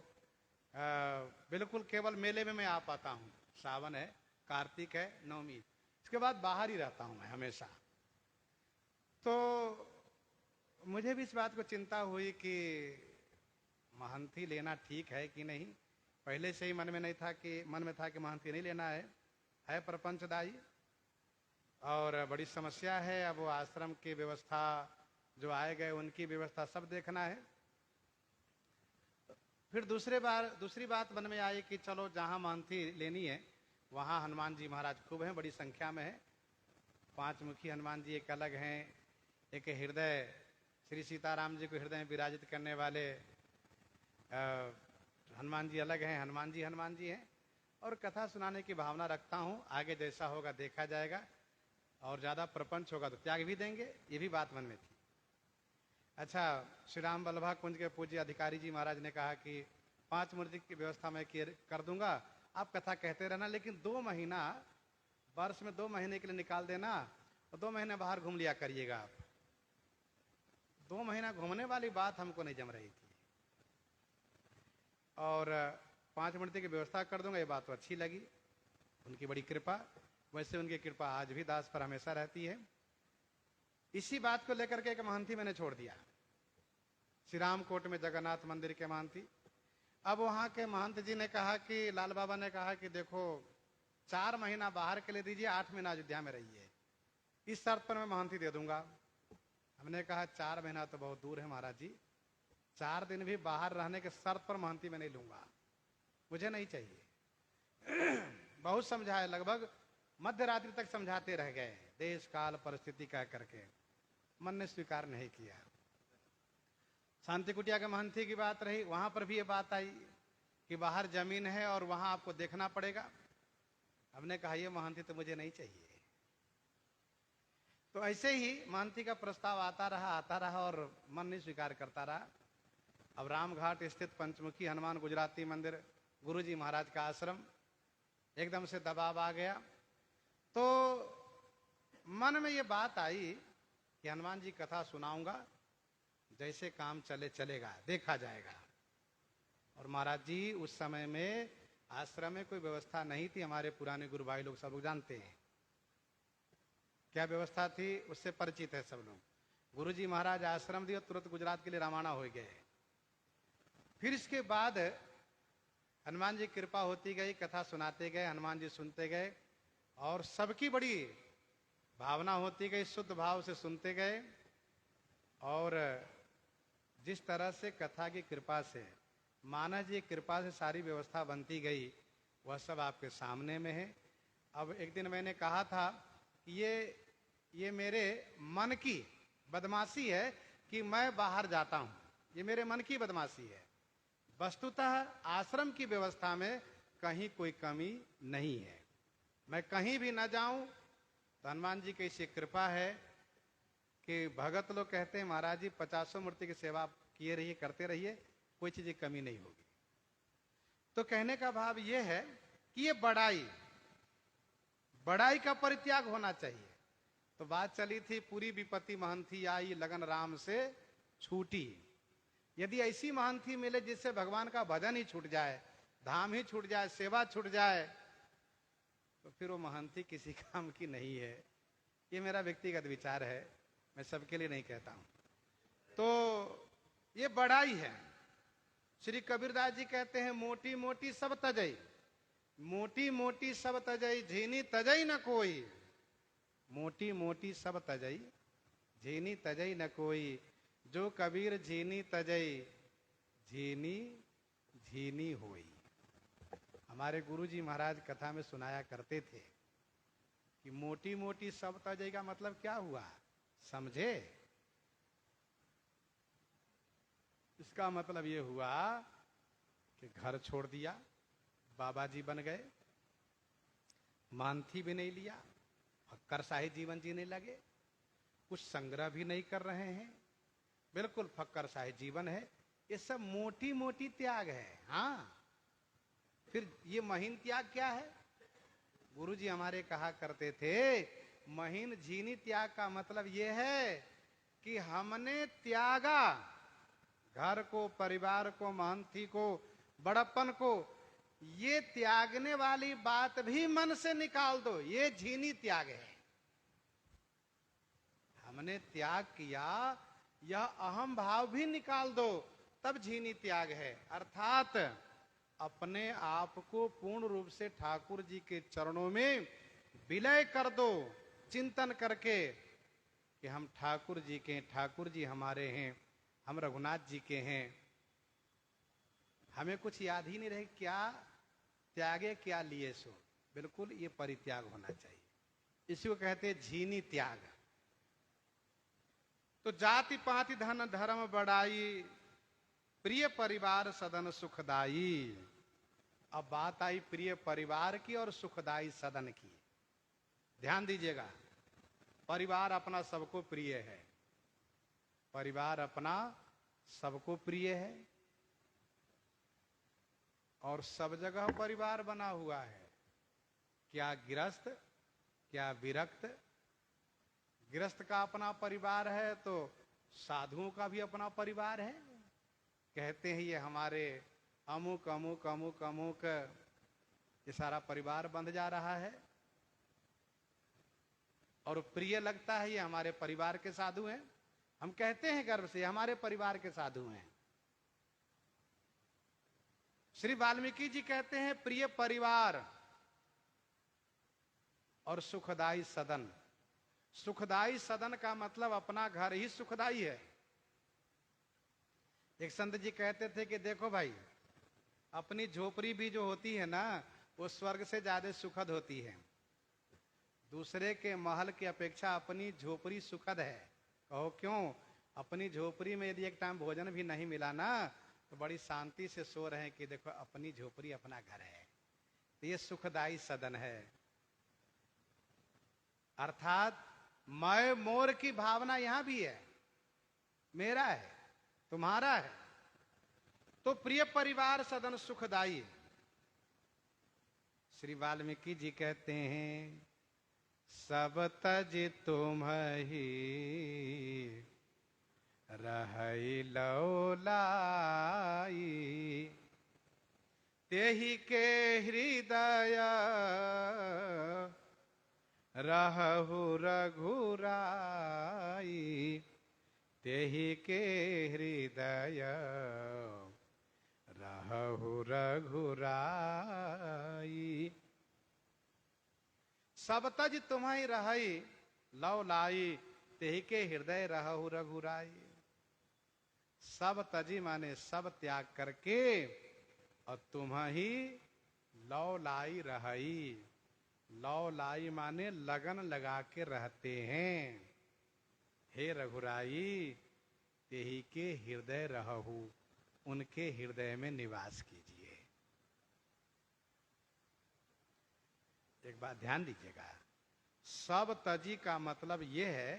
बिल्कुल केवल मेले में मैं आ पाता हूँ, सावन है, कार्तिक है, नवमी, इसके बाद बाहर ही रहता हूँ मैं हमेशा। तो मुझे भी इस बात को चिंता हुई कि महंती लेना ठीक है कि नहीं। पहले से ही मन में था कि महंती नहीं लेना है प्रपंचदायी और बड़ी समस्या है। अब वो आश्रम की व्यवस्था, जो आए गए उनकी व्यवस्था सब देखना है। फिर दूसरी बात मन में आई कि चलो जहाँ महंती लेनी है वहाँ हनुमान जी महाराज खूब हैं, बड़ी संख्या में है। 5 मुखी हनुमान जी एक अलग हैं, एक हृदय श्री सीताराम जी को हृदय में विराजित करने वाले हनुमान जी अलग हैं, हनुमान जी हैं। और कथा सुनाने की भावना रखता हूँ, आगे जैसा होगा देखा जाएगा, और ज़्यादा प्रपंच होगा तो त्याग भी देंगे, ये भी बात मन में थी। अच्छा, श्री राम बल्लभा कुंज के पूज्य अधिकारी जी महाराज ने कहा कि 5 मूर्ति की व्यवस्था मैं कर दूंगा आप कथा कहते रहना, लेकिन 2 महीना वर्ष में 2 महीने के लिए निकाल देना और 2 महीने बाहर घूम लिया करिएगा आप। 2 महीना घूमने वाली बात हमको नहीं जम रही थी। और 5 मिनट की व्यवस्था कर दूंगा, ये बात तो अच्छी लगी, उनकी बड़ी कृपा। वैसे उनकी कृपा आज भी दास पर हमेशा रहती है। इसी बात को लेकर के एक महंती मैंने छोड़ दिया, श्री रामकोट में जगन्नाथ मंदिर के महंती। अब वहां के महंत जी ने कहा कि लाल बाबा ने कहा कि देखो 4 महीना बाहर के लिए दीजिए, 8 महीना अयोध्या में रहिए, इस शर्त पर मैं महंती दे दूंगा। हमने कहा 4 महीना तो बहुत दूर है महाराज जी, 4 दिन भी बाहर रहने के शर्त पर महंती मैं नहीं लूंगा, मुझे नहीं चाहिए। बहुत समझाए, लगभग मध्य रात्रि तक समझाते रह गए, देश काल परिस्थिति कह करके मन ने स्वीकार नहीं किया। शांति कुटिया के महंती की बात रही, वहां पर भी ये बात आई कि बाहर जमीन है और वहां आपको देखना पड़ेगा। हमने कहा ये महंती तो मुझे नहीं चाहिए। तो ऐसे ही महंती का प्रस्ताव आता रहा और मन नहीं स्वीकार करता रहा। अब रामघाट स्थित पंचमुखी हनुमान गुजराती मंदिर, गुरुजी महाराज का आश्रम, एकदम से दबाव आ गया। तो मन में ये बात आई कि हनुमान जी कथा सुनाऊंगा, जैसे काम चले चलेगा, देखा जाएगा। और महाराज जी उस समय में आश्रम में कोई व्यवस्था नहीं थी, हमारे पुराने गुरु भाई लोग सब लोग जानते हैं क्या व्यवस्था थी, उससे परिचित है सब लोग। गुरुजी महाराज आश्रम दिए, तुरंत गुजरात के लिए रवाना हो गए। फिर इसके बाद हनुमान जी कृपा होती गई, कथा सुनाते गए, हनुमान जी सुनते गए और सबकी बड़ी भावना होती गई, शुद्ध भाव से सुनते गए। और जिस तरह से कथा की कृपा से, मानव जी कृपा से सारी व्यवस्था बनती गई, वह सब आपके सामने में है। अब एक दिन मैंने कहा था कि ये मेरे मन की बदमाशी है कि मैं बाहर जाता हूं, ये मेरे मन की बदमाशी है। वस्तुतः आश्रम की व्यवस्था में कहीं कोई कमी नहीं है। मैं कहीं भी न जाऊं तो हनुमान जी की ऐसी कृपा है कि भगत लोग कहते हैं महाराज जी 50 मूर्ति की सेवा किए रहिए, करते रहिए, कोई चीज की कमी नहीं होगी। तो कहने का भाव यह है कि ये बड़ाई का परित्याग होना चाहिए। तो बात चली थी, पूरी विपत्ति महंती आई, लगन राम से छूटी। यदि ऐसी महंती मिले जिससे भगवान का भजन ही छूट जाए, धाम ही छूट जाए, सेवा छूट जाए, तो फिर वो महंती किसी काम की नहीं है। ये मेरा व्यक्तिगत विचार है, मैं सबके लिए नहीं कहता हूं। तो ये बड़ाई है। श्री कबीरदास जी कहते हैं, मोटी मोटी सब तजई, मोटी मोटी सब तजई, झीनी तजई न कोई। मोटी मोटी सब तजई, झीनी तजई न कोई। जो कबीर झीनी तजई, झीनी झीनी होई। हमारे गुरुजी महाराज कथा में सुनाया करते थे कि मोटी मोटी सब तजई का मतलब क्या हुआ, समझे? इसका मतलब ये हुआ कि घर छोड़ दिया, बाबा जी बन गए, मानथी भी नहीं लिया, फक्कर शाही जीवन जीने लगे, कुछ संग्रह भी नहीं कर रहे हैं, बिल्कुल फक्कर शाही जीवन है। ये सब मोटी मोटी त्याग है। हाँ, फिर ये महीन त्याग क्या है? गुरुजी हमारे कहा करते थे, महीन झीनी त्याग का मतलब ये है कि हमने त्यागा घर को, परिवार को, महंती को, बड़प्पन को। ये त्यागने वाली बात भी मन से निकाल दो, ये झीनी त्याग है। हमने त्याग किया, यह अहम भाव भी निकाल दो, तब झीनी त्याग है। अर्थात अपने आप को पूर्ण रूप से ठाकुर जी के चरणों में विलय कर दो, चिंतन करके कि हम ठाकुर जी के, ठाकुर जी हमारे हैं, हम रघुनाथ जी के हैं। हमें कुछ याद ही नहीं रहे क्या त्यागे क्या लिए सो। बिल्कुल ये परित्याग होना चाहिए, इसी को कहते हैं झीनी त्याग। तो जाति पाति धन धर्म बढ़ाई, प्रिय परिवार सदन सुखदाई। अब बात आई प्रिय परिवार की और सुखदाई सदन की। ध्यान दीजिएगा, परिवार अपना सबको प्रिय है, परिवार अपना सबको प्रिय है। और सब जगह परिवार बना हुआ है। क्या गृहस्थ, क्या विरक्त। गृहस्थ का अपना परिवार है तो साधुओं का भी अपना परिवार है। कहते हैं ये हमारे अमुक अमुक अमुक अमुक, ये सारा परिवार बंध जा रहा है और प्रिय लगता है ये हमारे परिवार के साधु हैं। हम कहते हैं गर्व से हमारे परिवार के साधु हैं। श्री वाल्मीकि जी कहते हैं प्रिय परिवार और सुखदाई सदन। सुखदाई सदन का मतलब अपना घर ही सुखदाई है। एक संत जी कहते थे कि देखो भाई, अपनी झोपड़ी भी जो होती है ना, वो स्वर्ग से ज्यादा सुखद होती है। दूसरे के महल की अपेक्षा अपनी झोपड़ी सुखद है। कहो क्यों? अपनी झोपड़ी में यदि एक टाइम भोजन भी नहीं मिला ना, तो बड़ी शांति से सो रहे हैं कि देखो अपनी झोपड़ी अपना घर है। तो ये सुखदाई सदन है। अर्थात मैं मोर की भावना यहां भी है, मेरा है, तुम्हारा है। तो प्रिय परिवार सदन सुखदाई। श्री वाल्मीकि जी कहते हैं सब तज तुम ही रहई लौलाई, तेहि के हृदय रहु रघुराई, तेहि के हृदय रहु रघुराई। सब तज तुम्हें रहई लव लाई, तेहि के हृदय रहु रघुराई। सब तजी माने सब त्याग करके और तुम्ही लव लाई रहई। लव लाई माने लगन लगा के रहते हैं। हे रघुराई, तेहि के हृदय रहु, उनके हृदय में निवास कीजिए। एक बात ध्यान दीजिएगा, सब तजी का मतलब यह है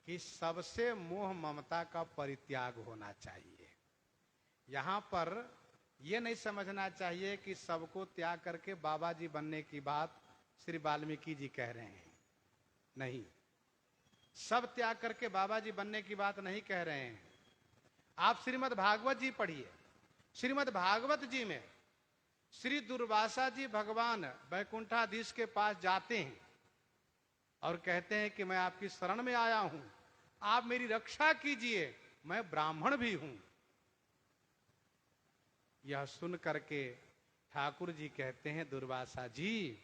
कि सबसे मोह ममता का परित्याग होना चाहिए। यहां पर यह नहीं समझना चाहिए कि सबको त्याग करके बाबा जी बनने की बात श्री वाल्मीकि जी कह रहे हैं। नहीं, सब त्याग करके बाबा जी बनने की बात नहीं कह रहे हैं। आप श्रीमद् भागवत जी पढ़िए। श्रीमद् भागवत जी में श्री दुर्वासा जी भगवान वैकुंठाधीश के पास जाते हैं और कहते हैं कि मैं आपकी शरण में आया हूं, आप मेरी रक्षा कीजिए, मैं ब्राह्मण भी हूं। यह सुन करके ठाकुर जी कहते हैं दुर्वासा जी,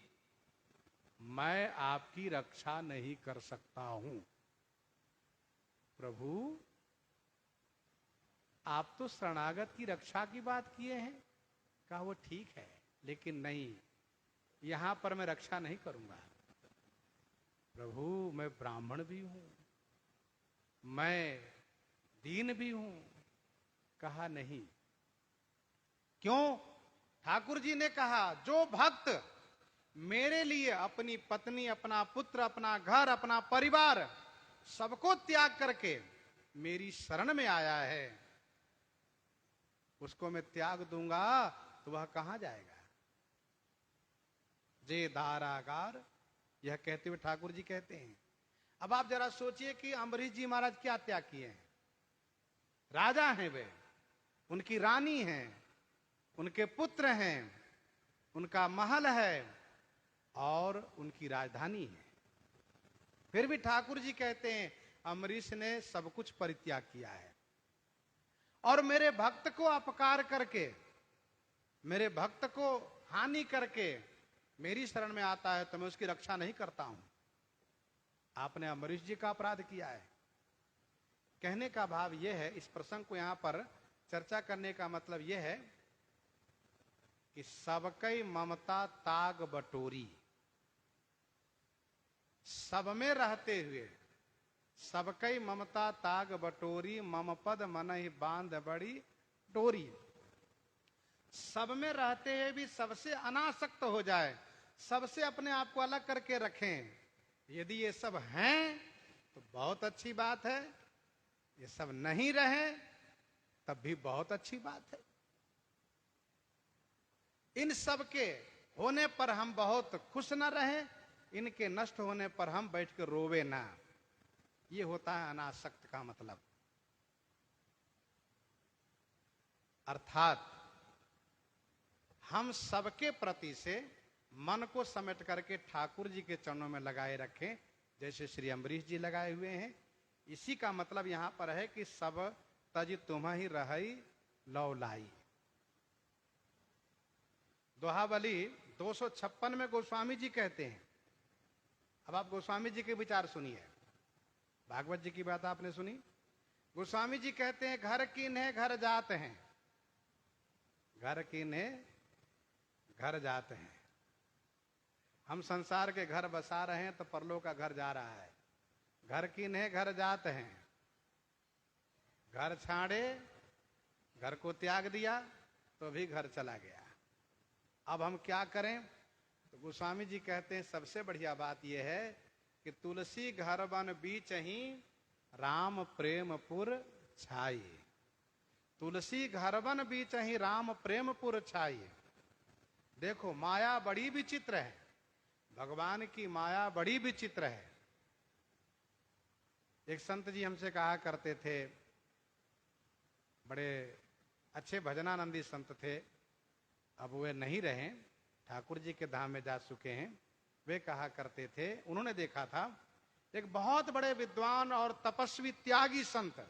मैं आपकी रक्षा नहीं कर सकता हूं। प्रभु, आप तो शरणागत की रक्षा की बात किए हैं। कहा वो ठीक है, लेकिन नहीं, यहां पर मैं रक्षा नहीं करूंगा। प्रभु, मैं ब्राह्मण भी हूं, मैं दीन भी हूं। कहा नहीं। क्यों? ठाकुर जी ने कहा जो भक्त मेरे लिए अपनी पत्नी, अपना पुत्र, अपना घर, अपना परिवार सबको त्याग करके मेरी शरण में आया है, उसको मैं त्याग दूंगा तो वह कहां जाएगा? जे दारागार, यह कहते हुए ठाकुर जी कहते हैं। अब आप जरा सोचिए कि अम्बरीश जी महाराज क्या त्याग किए हैं। राजा हैं वे, उनकी रानी हैं, उनके पुत्र हैं, उनका महल है और उनकी राजधानी है। फिर भी ठाकुर जी कहते हैं अम्बरीश ने सब कुछ परित्याग किया है और मेरे भक्त को अपकार करके, मेरे भक्त को हानि करके मेरी शरण में आता है तो मैं उसकी रक्षा नहीं करता हूं। आपने अम्बरीश जी का अपराध किया है। कहने का भाव यह है, इस प्रसंग को यहां पर चर्चा करने का मतलब यह है कि सबकई ममता ताग बटोरी, सब में रहते हुए सबकई ममता ताग बटोरी, मम पद मनहि बांध बड़ी डोरी। सब में रहते हुए भी सबसे अनासक्त हो जाए, सबसे अपने आप को अलग करके रखें। यदि ये सब हैं तो बहुत अच्छी बात है, ये सब नहीं रहे तब भी बहुत अच्छी बात है। इन सब के होने पर हम बहुत खुश न रहें, इनके नष्ट होने पर हम बैठ के रोवे ना। ये होता है अनासक्त का मतलब। अर्थात हम सबके प्रति से मन को समेट करके ठाकुर जी के चरणों में लगाए रखें, जैसे श्री अम्बरीश जी लगाए हुए हैं। इसी का मतलब यहां पर है कि सब तज तुम ही रही लौ लाई। दोहावली 256 में गोस्वामी जी कहते हैं। अब आप गोस्वामी जी के विचार सुनिए। भागवत जी की बात आपने सुनी। गोस्वामी जी कहते हैं घर कीन्हे घर जाते हैं, घर कीन्हे घर जाते हैं। हम संसार के घर बसा रहे हैं तो परलोक का घर जा रहा है। घर कीन्हे घर जाते हैं, घर छाड़े, घर को त्याग दिया तो भी घर चला गया। अब हम क्या करें? तो गोस्वामी जी कहते हैं सबसे बढ़िया बात यह है कि तुलसी घर बन बीच ही राम प्रेमपुर छाई। तुलसी घर बन बीच ही राम प्रेमपुर छाई। देखो माया बड़ी विचित्र है, भगवान की माया बड़ी विचित्र है। एक संत जी हमसे कहा करते थे, बड़े अच्छे भजनानंदी संत थे, अब वे नहीं रहे, ठाकुर जी के धाम में जा चुके हैं। वे कहा करते थे, उन्होंने देखा था एक बहुत बड़े विद्वान और तपस्वी त्यागी संत,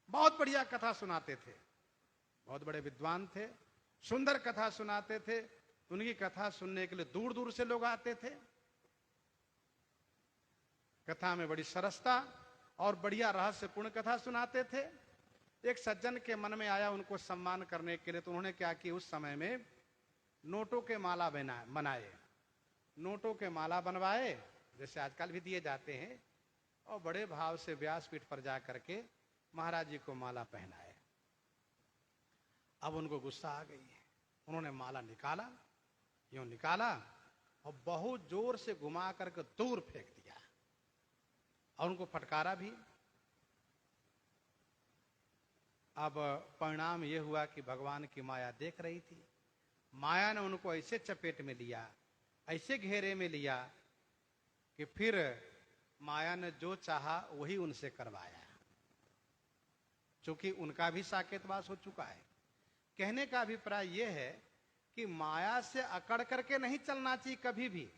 बहुत बढ़िया कथा सुनाते थे, बहुत बड़े विद्वान थे, सुंदर कथा सुनाते थे। उनकी कथा सुनने के लिए दूर दूर से लोग आते थे। कथा में बड़ी सरसता और बढ़िया रहस्यपूर्ण कथा सुनाते थे। एक सज्जन के मन में आया उनको सम्मान करने के लिए, तो उन्होंने क्या किया, उस समय में नोटों के माला बनाए, नोटों के माला बनवाए, जैसे आजकल भी दिए जाते हैं, और बड़े भाव से व्यासपीठ पर जा करके महाराज जी को माला पहनाए। अब उनको गुस्सा आ गई है, उन्होंने माला निकाला, यूं निकाला और बहुत जोर से घुमा करके दूर फेंक दिया और उनको फटकारा भी। अब परिणाम यह हुआ कि भगवान की माया देख रही थी। माया ने उनको ऐसे चपेट में लिया, ऐसे घेरे में लिया कि फिर माया ने जो चाहा वही उनसे करवाया, क्योंकि उनका भी साकेतवास हो चुका है। कहने का अभिप्राय यह है कि माया से अकड़ करके नहीं चलना चाहिए कभी भी।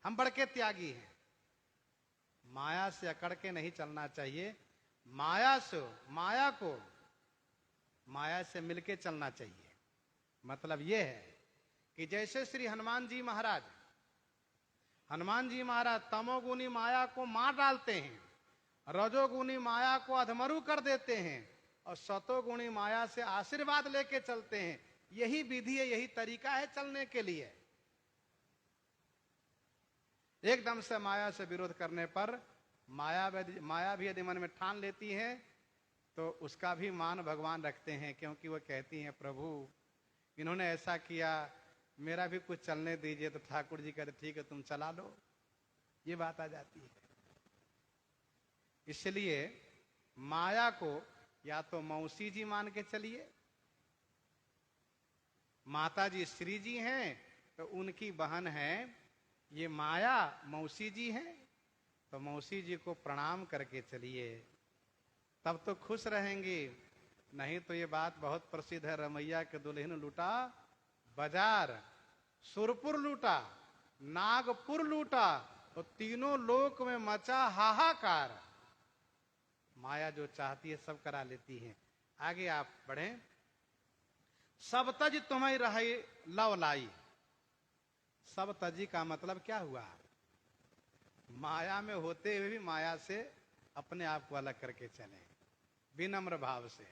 हम बड़के त्यागी हैं, माया से अकड़ के नहीं चलना चाहिए, माया से मिलके चलना चाहिए। मतलब यह है कि जैसे श्री हनुमान जी महाराज तमोगुनी माया को मार डालते हैं, रजोगुनी माया को अधमरु कर देते हैं और सतोगुणी माया से आशीर्वाद लेके चलते हैं। यही विधि है, यही तरीका है चलने के लिए। एकदम से माया से विरोध करने पर माया भी यदि मन में ठान लेती है तो उसका भी मान भगवान रखते हैं, क्योंकि वो कहती हैं प्रभु इन्होंने ऐसा किया, मेरा भी कुछ चलने दीजिए। तो ठाकुर जी कहते ठीक है तुम चला लो। ये बात आ जाती है। इसलिए माया को या तो मौसी जी मान के चलिए, माता जी श्री जी हैं तो उनकी बहन है ये माया, मौसी जी हैं, तो मौसी जी को प्रणाम करके चलिए, तब तो खुश रहेंगी। नहीं तो ये बात बहुत प्रसिद्ध है, रमैया के दुल्हन लूटा बाजार, सुरपुर लूटा, नागपुर लूटा, तो तीनों लोक में मचा हाहाकार। माया जो चाहती है सब करा लेती है। आगे आप बढ़ें। सब तज तुम्हें रही लव लाई। सब तजी का मतलब क्या हुआ? माया में होते हुए भी माया से अपने आप को अलग करके चले, विनम्र भाव से।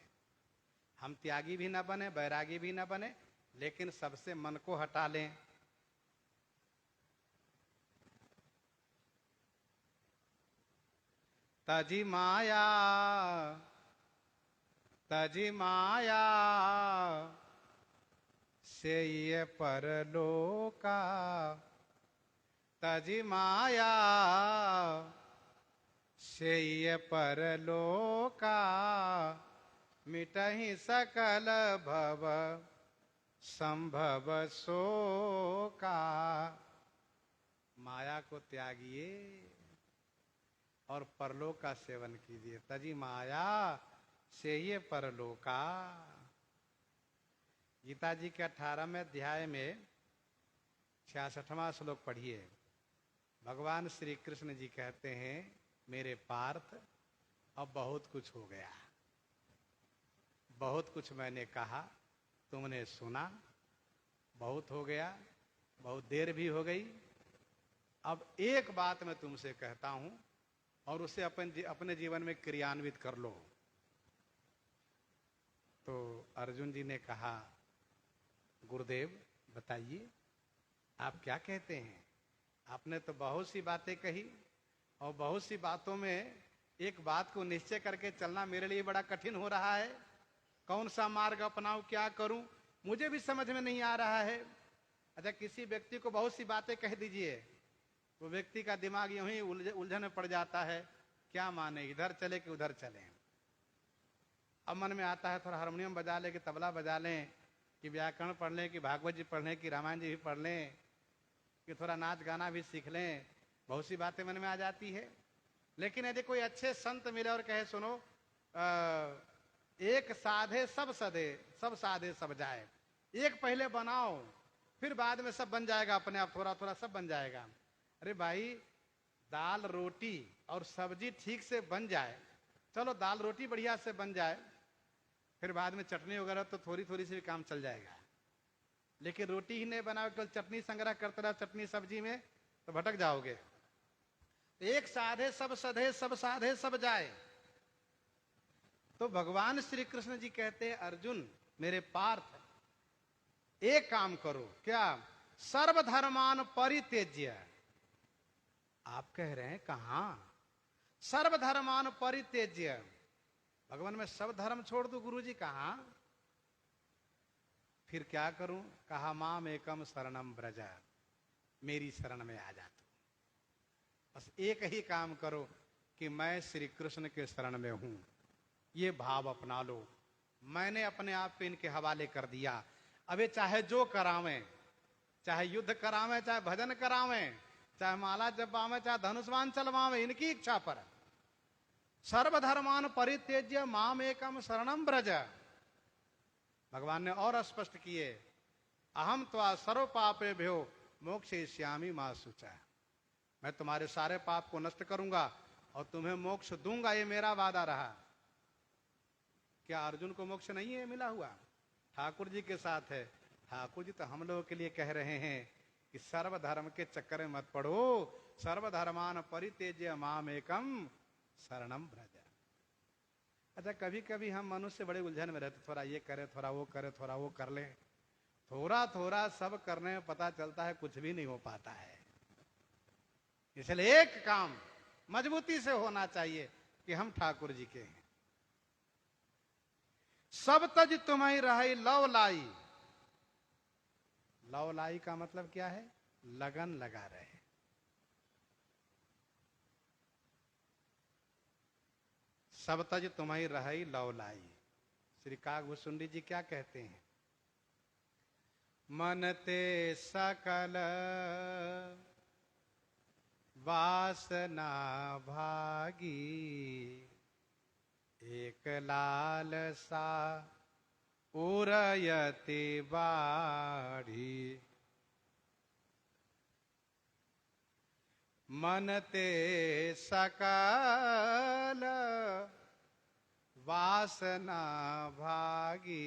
हम त्यागी भी ना बने, बैरागी भी ना बने, लेकिन सबसे मन को हटा लें। तजी माया से ये परलोका, तजी माया से ये परलोका, मिटहि सकल भव संभव सो का, माया को त्यागिए और परलोक का सेवन कीजिए। तजी माया से ये परलोका। गीता जी के 18वें अध्याय में 66वां श्लोक पढ़िए। भगवान श्री कृष्ण जी कहते हैं, मेरे पार्थ अब बहुत कुछ हो गया, बहुत कुछ मैंने कहा, तुमने सुना, बहुत हो गया, बहुत देर भी हो गई। अब एक बात मैं तुमसे कहता हूं और उसे अपने जीवन में क्रियान्वित कर लो। तो अर्जुन जी ने कहा, गुरुदेव बताइए आप क्या कहते हैं? आपने तो बहुत सी बातें कही और बहुत सी बातों में एक बात को निश्चय करके चलना मेरे लिए बड़ा कठिन हो रहा है। कौन सा मार्ग अपनाऊं, क्या करूं, मुझे भी समझ में नहीं आ रहा है। अच्छा, किसी व्यक्ति को बहुत सी बातें कह दीजिए, वो व्यक्ति का दिमाग यूं ही उलझन में पड़ जाता है, क्या माने, इधर चले कि उधर चले। अब मन में आता है थोड़ा हारमोनियम बजा लें कि तबला बजा लें, कि व्याकरण पढ़ लें, कि भागवत जी पढ़ लें, कि रामायण जी भी पढ़ लें, कि थोड़ा नाच गाना भी सीख लें। बहुत सी बातें मन में आ जाती है। लेकिन यदि कोई अच्छे संत मिले और कहे, सुनो एक साधे सब सधे, सब साधे सब जाए, एक पहले बनाओ फिर बाद में सब बन जाएगा, अपने आप थोड़ा थोड़ा सब बन जाएगा। अरे भाई, दाल रोटी और सब्जी ठीक से बन जाए, चलो दाल रोटी बढ़िया से बन जाए, फिर बाद में चटनी वगैरह तो थोड़ी थोड़ी से भी काम चल जाएगा। लेकिन रोटी ही नहीं बनाओ, केवल चटनी संग्रह करते रहो चटनी सब्जी में, तो भटक जाओगे। एक साधे सब सधे, सब साधे सब जाए। तो भगवान श्री कृष्ण जी कहते हैं, अर्जुन मेरे पार्थ, एक काम करो। क्या? सर्वधर्मान परित्यज्य। आप कह रहे हैं कहां? सर्वधर्मान परित्यज्य, भगवान मैं सब धर्म छोड़ दूं गुरुजी, कहां? फिर क्या करूं? कहा, माम एकम शरणम ब्रज, मेरी शरण में आ जा तू। बस एक ही काम करो कि मैं श्री कृष्ण के शरण में हूं, ये भाव अपना लो। मैंने अपने आप पे इनके हवाले कर दिया। अबे चाहे जो करावें, चाहे युद्ध करावें, चाहे भजन करावें, चाहे माला जपावें, चाहे धनुष्वान चलवावें, इनकी इच्छा पर। सर्वधर्मान परित्यज्य माम एकम शरणम ब्रज। भगवान ने और स्पष्ट किए, अहम त्वा सर्व पापे भ्यो मोक्षयिष्यामि मा शुचा। मैं तुम्हारे सारे पाप को नष्ट करूंगा और तुम्हें मोक्ष दूंगा, ये मेरा वादा रहा। क्या अर्जुन को मोक्ष नहीं है मिला हुआ? ठाकुर जी के साथ है। ठाकुर जी तो हम लोगों के लिए कह रहे हैं कि सर्वधर्म के चक्कर में मत पड़ो, सर्वधर्मान परित्यज्य माम एकम शरणम ब्रज। अच्छा, कभी कभी हम मनुष्य बड़े उलझन में रहते, थोड़ा ये करे, थोड़ा वो करे, थोड़ा वो कर ले, थोड़ा थोड़ा सब करने में पता चलता है कुछ भी नहीं हो पाता है। इसलिए एक काम मजबूती से होना चाहिए कि हम ठाकुर जी के हैं। सब तज तुम्हें रही लव लाई। लव लाई का मतलब क्या है? लगन लगा रहे। सब तज तुम्हें रही लव लाई। श्री कागभूषुंडी जी क्या कहते हैं? मन ते सकल वासना भागी, एक लाल सा उरयति बाढ़ी। मन ते सकल वासना भागी।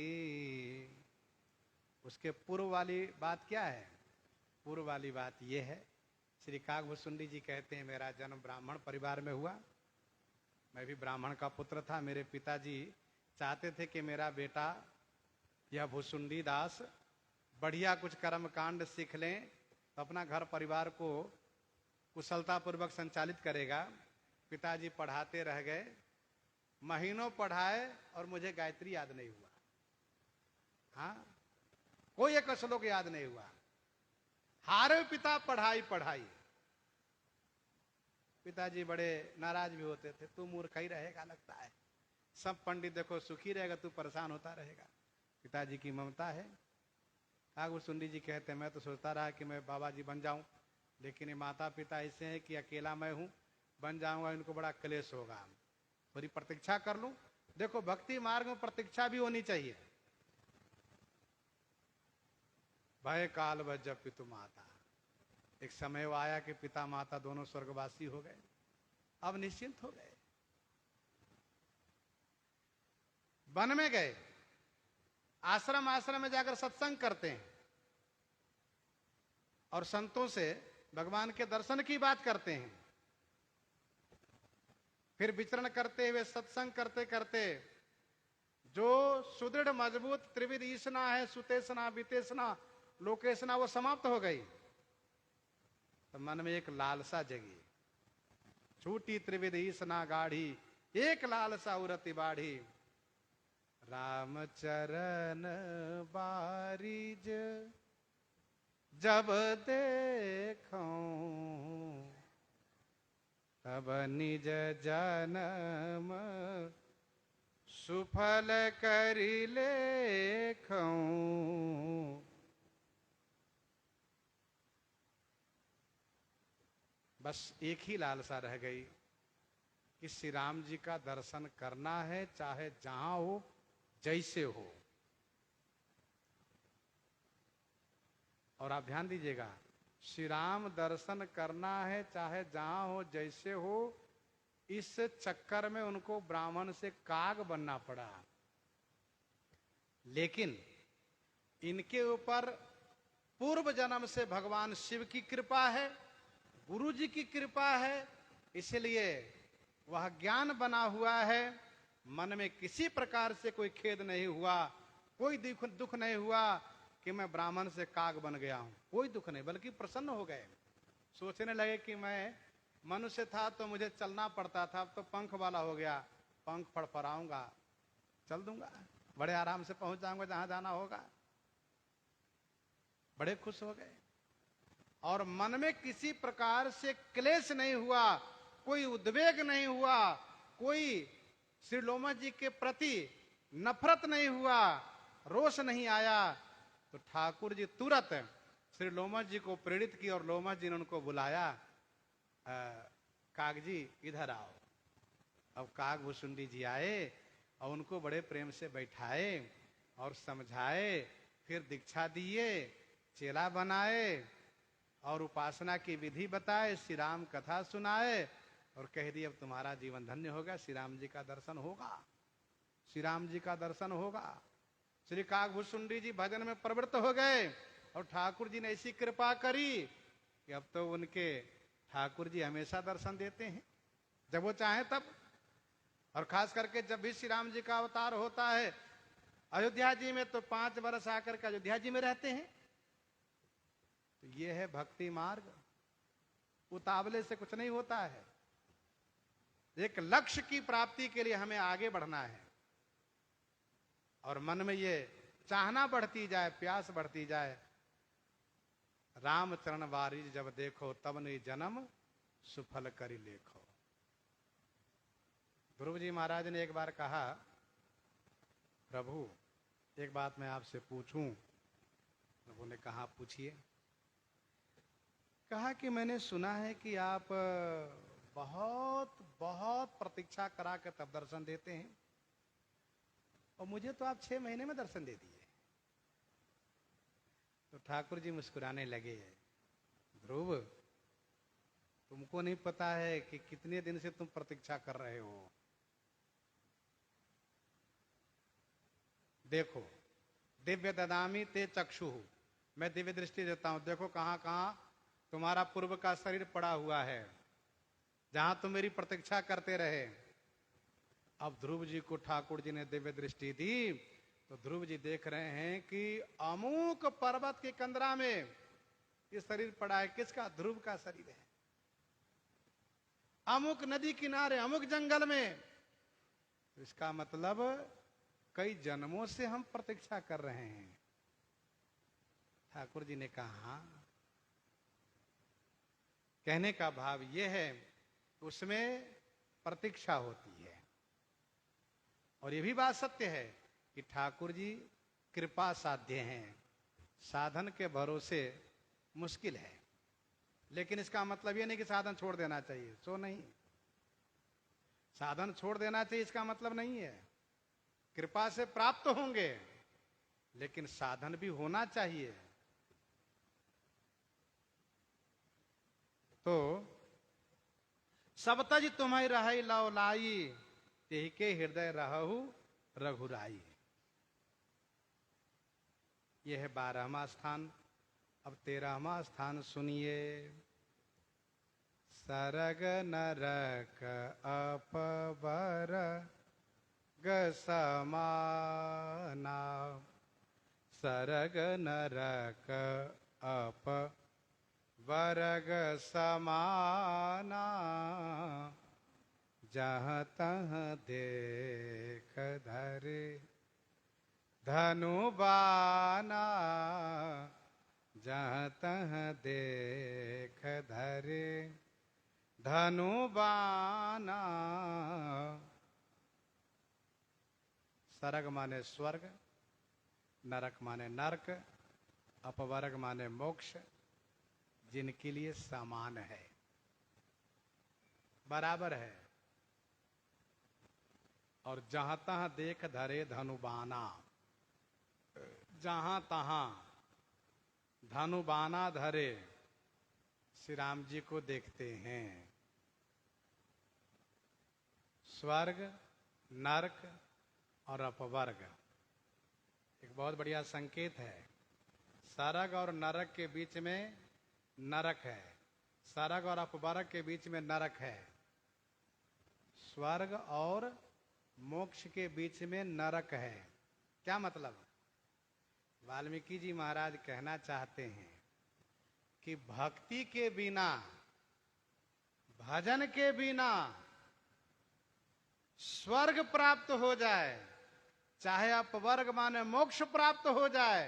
उसके पूर्व वाली बात क्या है? पूर्व वाली बात यह है, श्री कागभूषुंडी जी कहते हैं, मेरा जन्म ब्राह्मण परिवार में हुआ। मैं भी ब्राह्मण का पुत्र था। मेरे पिताजी चाहते थे कि मेरा बेटा यह भूसुंडी दास बढ़िया कुछ कर्म कांड सीख लें तो अपना घर परिवार को कुशलता पूर्वक संचालित करेगा। पिताजी पढ़ाते रह गए, महीनों पढ़ाए और मुझे गायत्री याद नहीं हुआ। हाँ, कोई एक श्लोक याद नहीं हुआ। हारे पिता पढ़ाई पढ़ाई। पिताजी बड़े नाराज भी होते थे, तू मूर्ख ही रहेगा लगता है, सब पंडित देखो सुखी रहेगा, तू परेशान होता रहेगा। पिताजी की ममता है। ठाकुर सुंडी जी कहते हैं मैं तो सोचता रहा कि मैं बाबा जी बन जाऊं, लेकिन ये माता पिता ऐसे हैं कि अकेला मैं हूं, बन जाऊंगा इनको बड़ा क्लेश होगा, थोड़ी प्रतीक्षा कर लूं। देखो भक्ति मार्ग में प्रतीक्षा भी होनी चाहिए। भय काल व जब पितु माता, एक समय वो आया कि पिता माता दोनों स्वर्गवासी हो गए, अब निश्चिंत हो गए। वन में गए, आश्रम में जाकर सत्संग करते हैं और संतों से भगवान के दर्शन की बात करते हैं। फिर विचरण करते हुए सत्संग करते करते जो सुदृढ़ मजबूत त्रिविध ईसना है, सुतेसना वितेसना लोकेसना, वो समाप्त हो गई। तो मन में एक लालसा जगी, छूटी त्रिविध ईसना गाढ़ी, एक लालसा उरति बाढ़ी, राम चरण बारिज जब देखूं, तब निज जन्म सुफल करि लेखूं। बस एक ही लालसा रह गई कि श्री राम जी का दर्शन करना है, चाहे जहां हो जैसे हो। और आप ध्यान दीजिएगा, श्री राम दर्शन करना है चाहे जहां हो जैसे हो, इस चक्कर में उनको ब्राह्मण से काग बनना पड़ा। लेकिन इनके ऊपर पूर्व जन्म से भगवान शिव की कृपा है, गुरु जी की कृपा है, इसलिए वह ज्ञान बना हुआ है। मन में किसी प्रकार से कोई खेद नहीं हुआ, कोई दुख नहीं हुआ कि मैं ब्राह्मण से काग बन गया हूं, कोई दुख नहीं, बल्कि प्रसन्न हो गए। सोचने लगे कि मैं मनुष्य था तो मुझे चलना पड़ता था, अब तो पंख वाला हो गया, पंख फड़फड़ाऊंगा, चल दूंगा, बड़े आराम से पहुंच जाऊंगा जहां जाना होगा। बड़े खुश हो गए और मन में किसी प्रकार से क्लेश नहीं हुआ, कोई उद्वेग नहीं हुआ, कोई श्री लोमा जी के प्रति नफरत नहीं हुआ, रोष नहीं आया। तो ठाकुर जी तुरंत श्री लोमा जी को प्रेरित किया और लोमा जी ने उनको बुलाया, कागजी इधर आओ। अब काग भुसुंडी जी आए और उनको बड़े प्रेम से बैठाए और समझाए, फिर दीक्षा दिए, चेला बनाए और उपासना की विधि बताए, श्री राम कथा सुनाए और कह दिए अब तुम्हारा जीवन धन्य होगा, श्री राम जी का दर्शन होगा, श्री राम जी का दर्शन होगा। श्री कागभूषुंडी जी भजन में प्रवृत्त हो गए और ठाकुर जी ने ऐसी कृपा करी कि अब तो उनके ठाकुर जी हमेशा दर्शन देते हैं, जब वो चाहे तब। और खास करके जब भी श्री राम जी का अवतार होता है अयोध्या जी में, तो 5 वर्ष आकर के अयोध्या जी में रहते हैं। तो ये है भक्ति मार्ग, उतावले से कुछ नहीं होता है। एक लक्ष्य की प्राप्ति के लिए हमें आगे बढ़ना है और मन में ये चाहना बढ़ती जाए, प्यास बढ़ती जाए, राम चरण बारिज जब देखो, तब नहीं जन्म सुफल करी लेखो। ध्रुव जी महाराज ने एक बार कहा, प्रभु एक बात मैं आपसे पूछूं। प्रभु ने कहा पूछिए। कहा कि मैंने सुना है कि आप बहुत बहुत प्रतीक्षा करा के तब दर्शन देते हैं और मुझे तो आप 6 महीने में दर्शन दे दिए। तो ठाकुर जी मुस्कुराने लगे, ध्रुव तुमको नहीं पता है कि कितने दिन से तुम प्रतीक्षा कर रहे हो। देखो, दिव्य ददामी ते चक्षु, मैं दिव्य दृष्टि देता हूं, देखो कहां कहां तुम्हारा पूर्व का शरीर पड़ा हुआ है, जहां तुम मेरी प्रतीक्षा करते रहे। अब ध्रुव जी को ठाकुर जी ने दिव्य दृष्टि दी तो ध्रुव जी देख रहे हैं कि अमुक पर्वत के कंदरा में ये शरीर पड़ा है। किसका? ध्रुव का शरीर है। अमुक नदी किनारे, अमुक जंगल में। तो इसका मतलब कई जन्मों से हम प्रतीक्षा कर रहे हैं। ठाकुर जी ने कहा, कहने का भाव यह है उसमें प्रतीक्षा होती है। और यह भी बात सत्य है कि ठाकुर जी कृपा साध्य हैं, साधन के भरोसे मुश्किल है, लेकिन इसका मतलब ये नहीं कि साधन छोड़ देना चाहिए, सो नहीं। साधन छोड़ देना चाहिए इसका मतलब नहीं है। कृपा से प्राप्त होंगे, लेकिन साधन भी होना चाहिए। तो सब तज तुम्हें रही लव लाई, तेहि के हृदय रहु रघुराई। यह है 12वां स्थान। अब 13वां स्थान सुनिए। सरग नरक अपवर ग समाना, सरग नरक अपवर्ग समाना, जहाँ तहाँ देख धरे धनु बाना, जहाँ तहाँ देख धरे धनु बाना। सरग माने स्वर्ग, नरक माने नरक, अपवर्ग माने मोक्ष, जिनके लिए समान है, बराबर है। और जहां तहां देख धरे धनुबाना, जहां तहां धनुबाना धरे श्री राम जी को देखते हैं। स्वर्ग, नरक और अपवर्ग एक बहुत बढ़िया संकेत है। सरग और नरक के बीच में नरक है, सरग और अपवर्ग के बीच में नरक है, स्वर्ग और मोक्ष के बीच में नरक है। क्या मतलब? वाल्मीकि जी महाराज कहना चाहते हैं कि भक्ति के बिना, भजन के बिना स्वर्ग प्राप्त हो जाए, चाहे अपवर्ग माने मोक्ष प्राप्त हो जाए,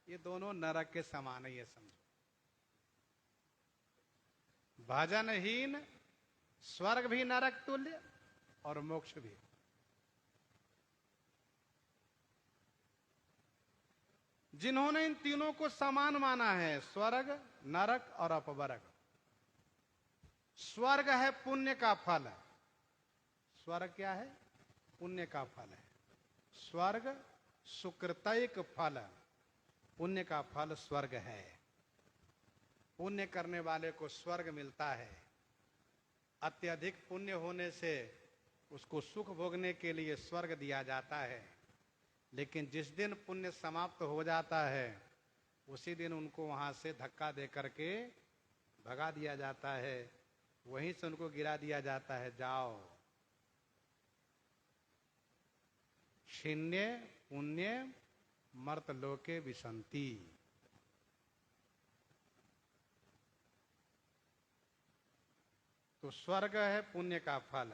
ये दोनों नरक के समान ही है, समझो। भजनहीन स्वर्ग भी नरक तुल्य और मोक्ष भी। जिन्होंने इन तीनों को समान माना है, स्वर्ग, नरक और अपवर्ग। स्वर्ग है पुण्य का फल। स्वर्ग क्या है? पुण्य का फल है। स्वर्ग सुकृतैक फल, पुण्य का फल स्वर्ग है। पुण्य करने वाले को स्वर्ग मिलता है। अत्यधिक पुण्य होने से उसको सुख भोगने के लिए स्वर्ग दिया जाता है, लेकिन जिस दिन पुण्य समाप्त हो जाता है उसी दिन उनको वहां से धक्का दे करके भगा दिया जाता है, वहीं से उनको गिरा दिया जाता है, जाओ। क्षिण्य पुण्य मर्त लोके विसंति। तो स्वर्ग है पुण्य का फल,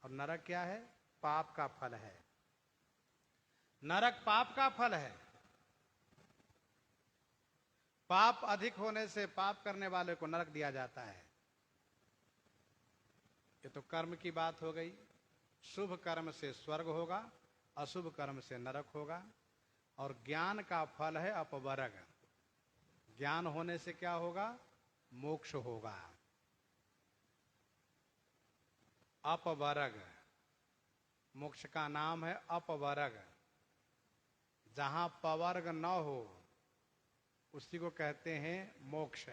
और नरक क्या है? पाप का फल है। नरक पाप का फल है। पाप अधिक होने से पाप करने वाले को नरक दिया जाता है। ये तो कर्म की बात हो गई। शुभ कर्म से स्वर्ग होगा, अशुभ कर्म से नरक होगा। और ज्ञान का फल है अपवर्ग। ज्ञान होने से क्या होगा? मोक्ष होगा। अपवर्ग, मोक्ष का नाम है अपवर्ग। जहां पवर्ग न हो उसी को कहते हैं मोक्ष।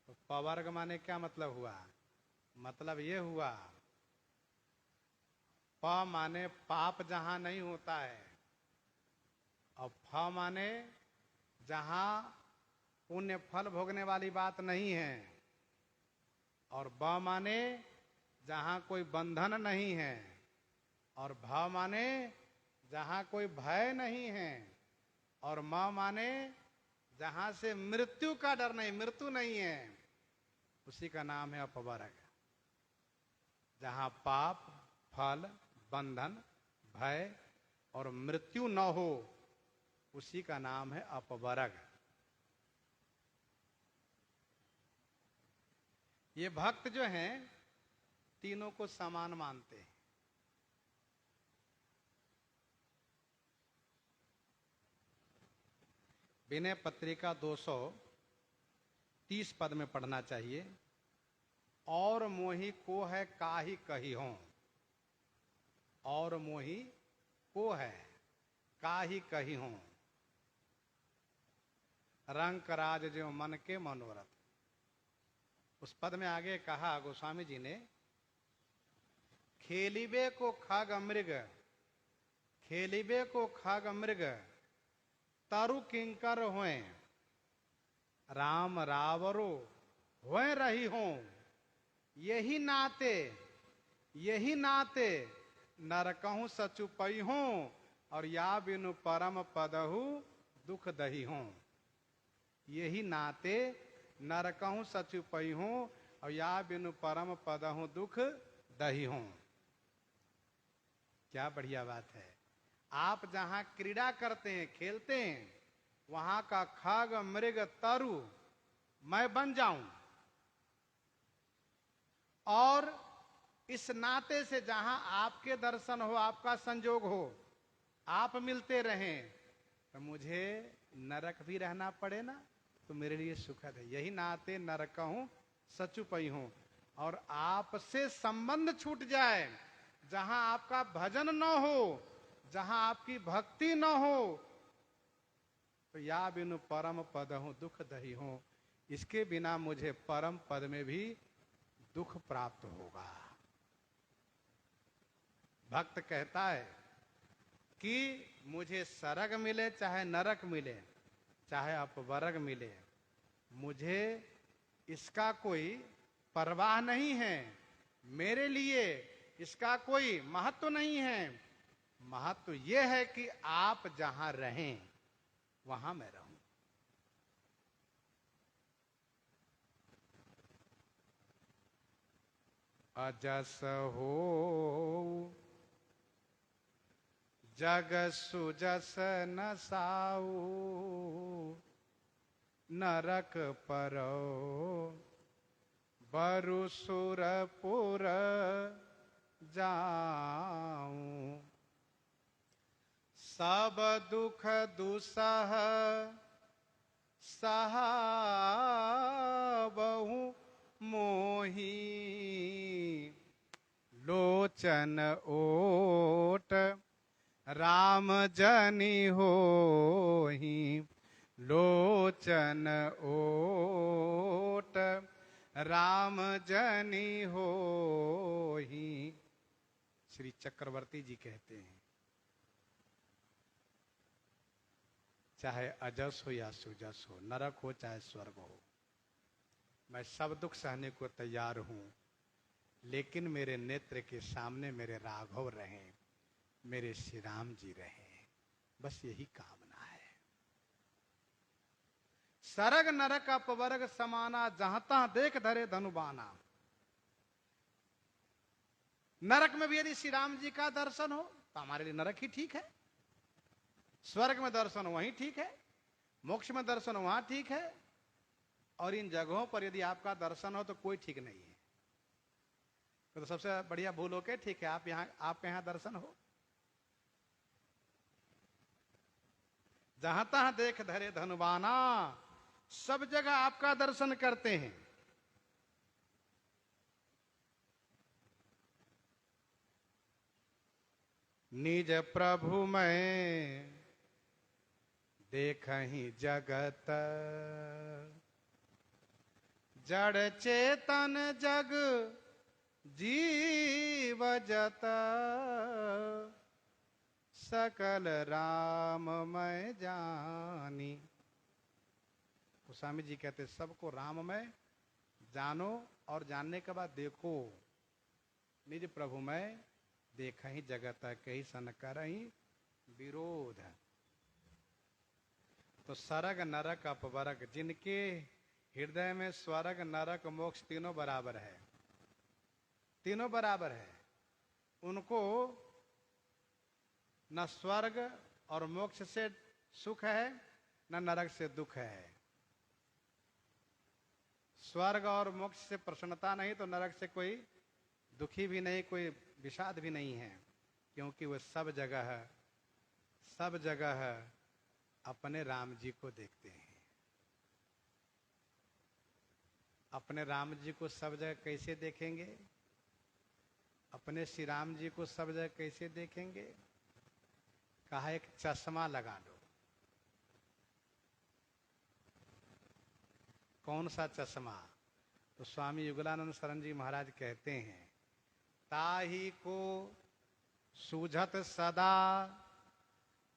तो पवर्ग माने क्या मतलब हुआ? मतलब ये हुआ, प माने पाप जहां नहीं होता है, और फ माने जहां पुण्य फल भोगने वाली बात नहीं है, और ब माने जहां कोई बंधन नहीं है, और भ माने जहां कोई भय नहीं है, और म माने जहां से मृत्यु का डर नहीं, मृत्यु नहीं है, उसी का नाम है अपवर्ग। जहां पाप, फल, बंधन, भय और मृत्यु न हो उसी का नाम है अपवर्ग। ये भक्त जो हैं तीनों को समान मानते हैं। विनय पत्रिका 230 पद में पढ़ना चाहिए। और मोही को है काहि कही हो, और मोही को है काहि कही हो, रंग राज जो मन के मनोरथ। उस पद में आगे कहा गोस्वामी जी ने, खेलिबे को खग मृग, खेलिबे को खग मृग, तरु किंकर होए, राम रावरो होए रही हो, यही नाते, यही नाते नरकहूं सचुपई हो, और या बिनु परम पदहु दुख दही हो। यही नाते नरकहूं सचुपई हो, और या बिनु परम पदहु दुख दही हो। क्या बढ़िया बात है। आप जहां क्रीड़ा करते हैं, खेलते हैं, वहां का खग मृग तरु मैं बन जाऊं, और इस नाते से जहां आपके दर्शन हो, आपका संजोग हो, आप मिलते रहें, तो मुझे नरक भी रहना पड़े ना, तो मेरे लिए सुखद है। यही नाते नरक हूं सचुपई हूं। और आपसे संबंध छूट जाए, जहां आपका भजन न हो, जहां आपकी भक्ति न हो, तो या बिनु परम पद हूं दुख दही हूं, इसके बिना मुझे परम पद में भी दुख प्राप्त होगा। भक्त कहता है कि मुझे सरग मिले चाहे नरक मिले, चाहे अपवर्ग मिले, मुझे इसका कोई परवाह नहीं है, मेरे लिए इसका कोई महत्व नहीं है। महत्व यह है कि आप जहां रहें वहां मैं रहूं। अजस हो जग सुजस न साऊ, नरक परो बरु सुरपुर जाऊं। सब दुख दुसह सहाबहु मोही, लोचन ओट राम जनि होहि, लोचन ओट राम जनि होहि। श्री चक्रवर्ती जी कहते हैं, चाहे अजस हो या सुजस हो, नरक हो चाहे स्वर्ग हो, मैं सब दुख सहने को तैयार हूं, लेकिन मेरे नेत्र के सामने मेरे राघव रहें, मेरे श्री राम जी रहें, बस यही कामना है। सरग नरक अपवर्ग समाना, जहां तहां देख धरे धनुबाना। नरक में भी यदि श्री राम जी का दर्शन हो तो हमारे लिए नरक ही ठीक है, स्वर्ग में दर्शन वहीं ठीक है, मोक्ष में दर्शन वहां ठीक है, और इन जगहों पर यदि आपका दर्शन हो तो कोई ठीक नहीं है। तो सबसे बढ़िया भूल हो के ठीक है आपके यहां दर्शन हो। जहां तहां देख धरे धनुबाना, सब जगह आपका दर्शन करते हैं। निज प्रभु मैं देखहि जगत, जड़ चेतन जग जीव जत, सकल राम मैं जानी। गोस्वामी जी कहते सबको राम में जानो, और जानने के बाद देखो। निज प्रभु मैं देखहि जगत, कही सन करहि विरोध। तो सरग नरक अपवर्ग, जिनके हृदय में स्वर्ग नरक मोक्ष तीनों बराबर है, तीनों बराबर है, उनको न स्वर्ग और मोक्ष से सुख है न नरक से दुख है। स्वर्ग और मोक्ष से प्रसन्नता नहीं तो नरक से कोई दुखी भी नहीं, कोई विषाद भी नहीं है, क्योंकि वह सब जगह अपने राम जी को देखते हैं। अपने राम जी को सब जगह कैसे देखेंगे? अपने श्री राम जी को सब जगह कैसे देखेंगे? कहा एक चश्मा लगा लो। कौन सा चश्मा? तो स्वामी युगलानंद शरण जी महाराज कहते हैं, ताही को सूझत सदा,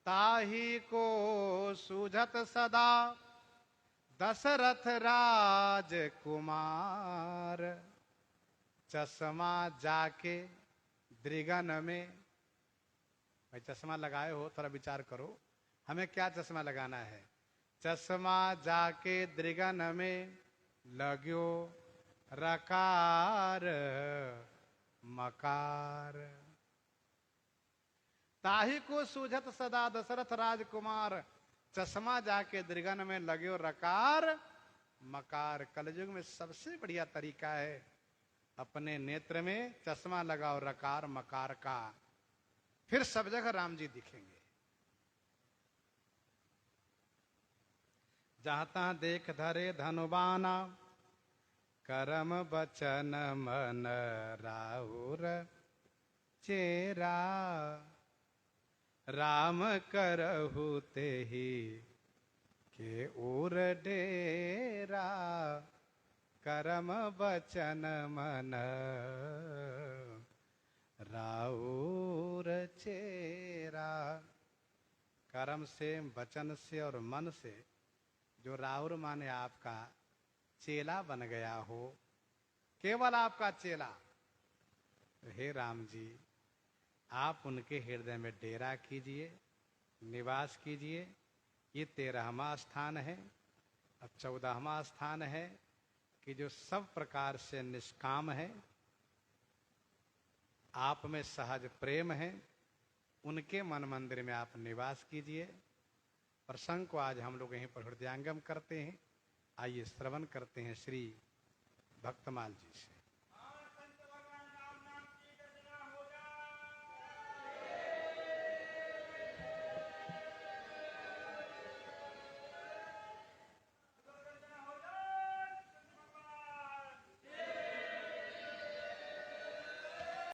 ताही को सूझत सदा, दशरथ राजकुमार। चश्मा जाके दृगन में, भाई चश्मा लगाए हो, थोड़ा विचार करो, हमें क्या चश्मा लगाना है? चश्मा जाके दृगन में लग्यो रकार मकार। ताही को सूझत सदा दशरथ राजकुमार, चश्मा जाके दृगन में लग्यो रकार मकार। कलयुग में सबसे बढ़िया तरीका है अपने नेत्र में चश्मा लगाओ रकार मकार का, फिर सब जगह राम जी दिखेंगे। जहां तहां देख धरे धनुबाना, करम बचन मन राउर चेरा। राम करहु तेहि के उर डेरा, करम बचन मन राउर चेरा। कर्म से, वचन से और मन से जो राउर माने आपका चेला बन गया हो, केवल आपका चेला, हे राम जी आप उनके हृदय में डेरा कीजिए, निवास कीजिए। ये 13वां स्थान है। अब 14वां स्थान है कि जो सब प्रकार से निष्काम है, आप में सहज प्रेम है, उनके मन मंदिर में आप निवास कीजिए। प्रसंग को आज हम लोग यहीं पर हृदयांगम करते हैं। आइए श्रवण करते हैं श्री भक्तमाल जी से।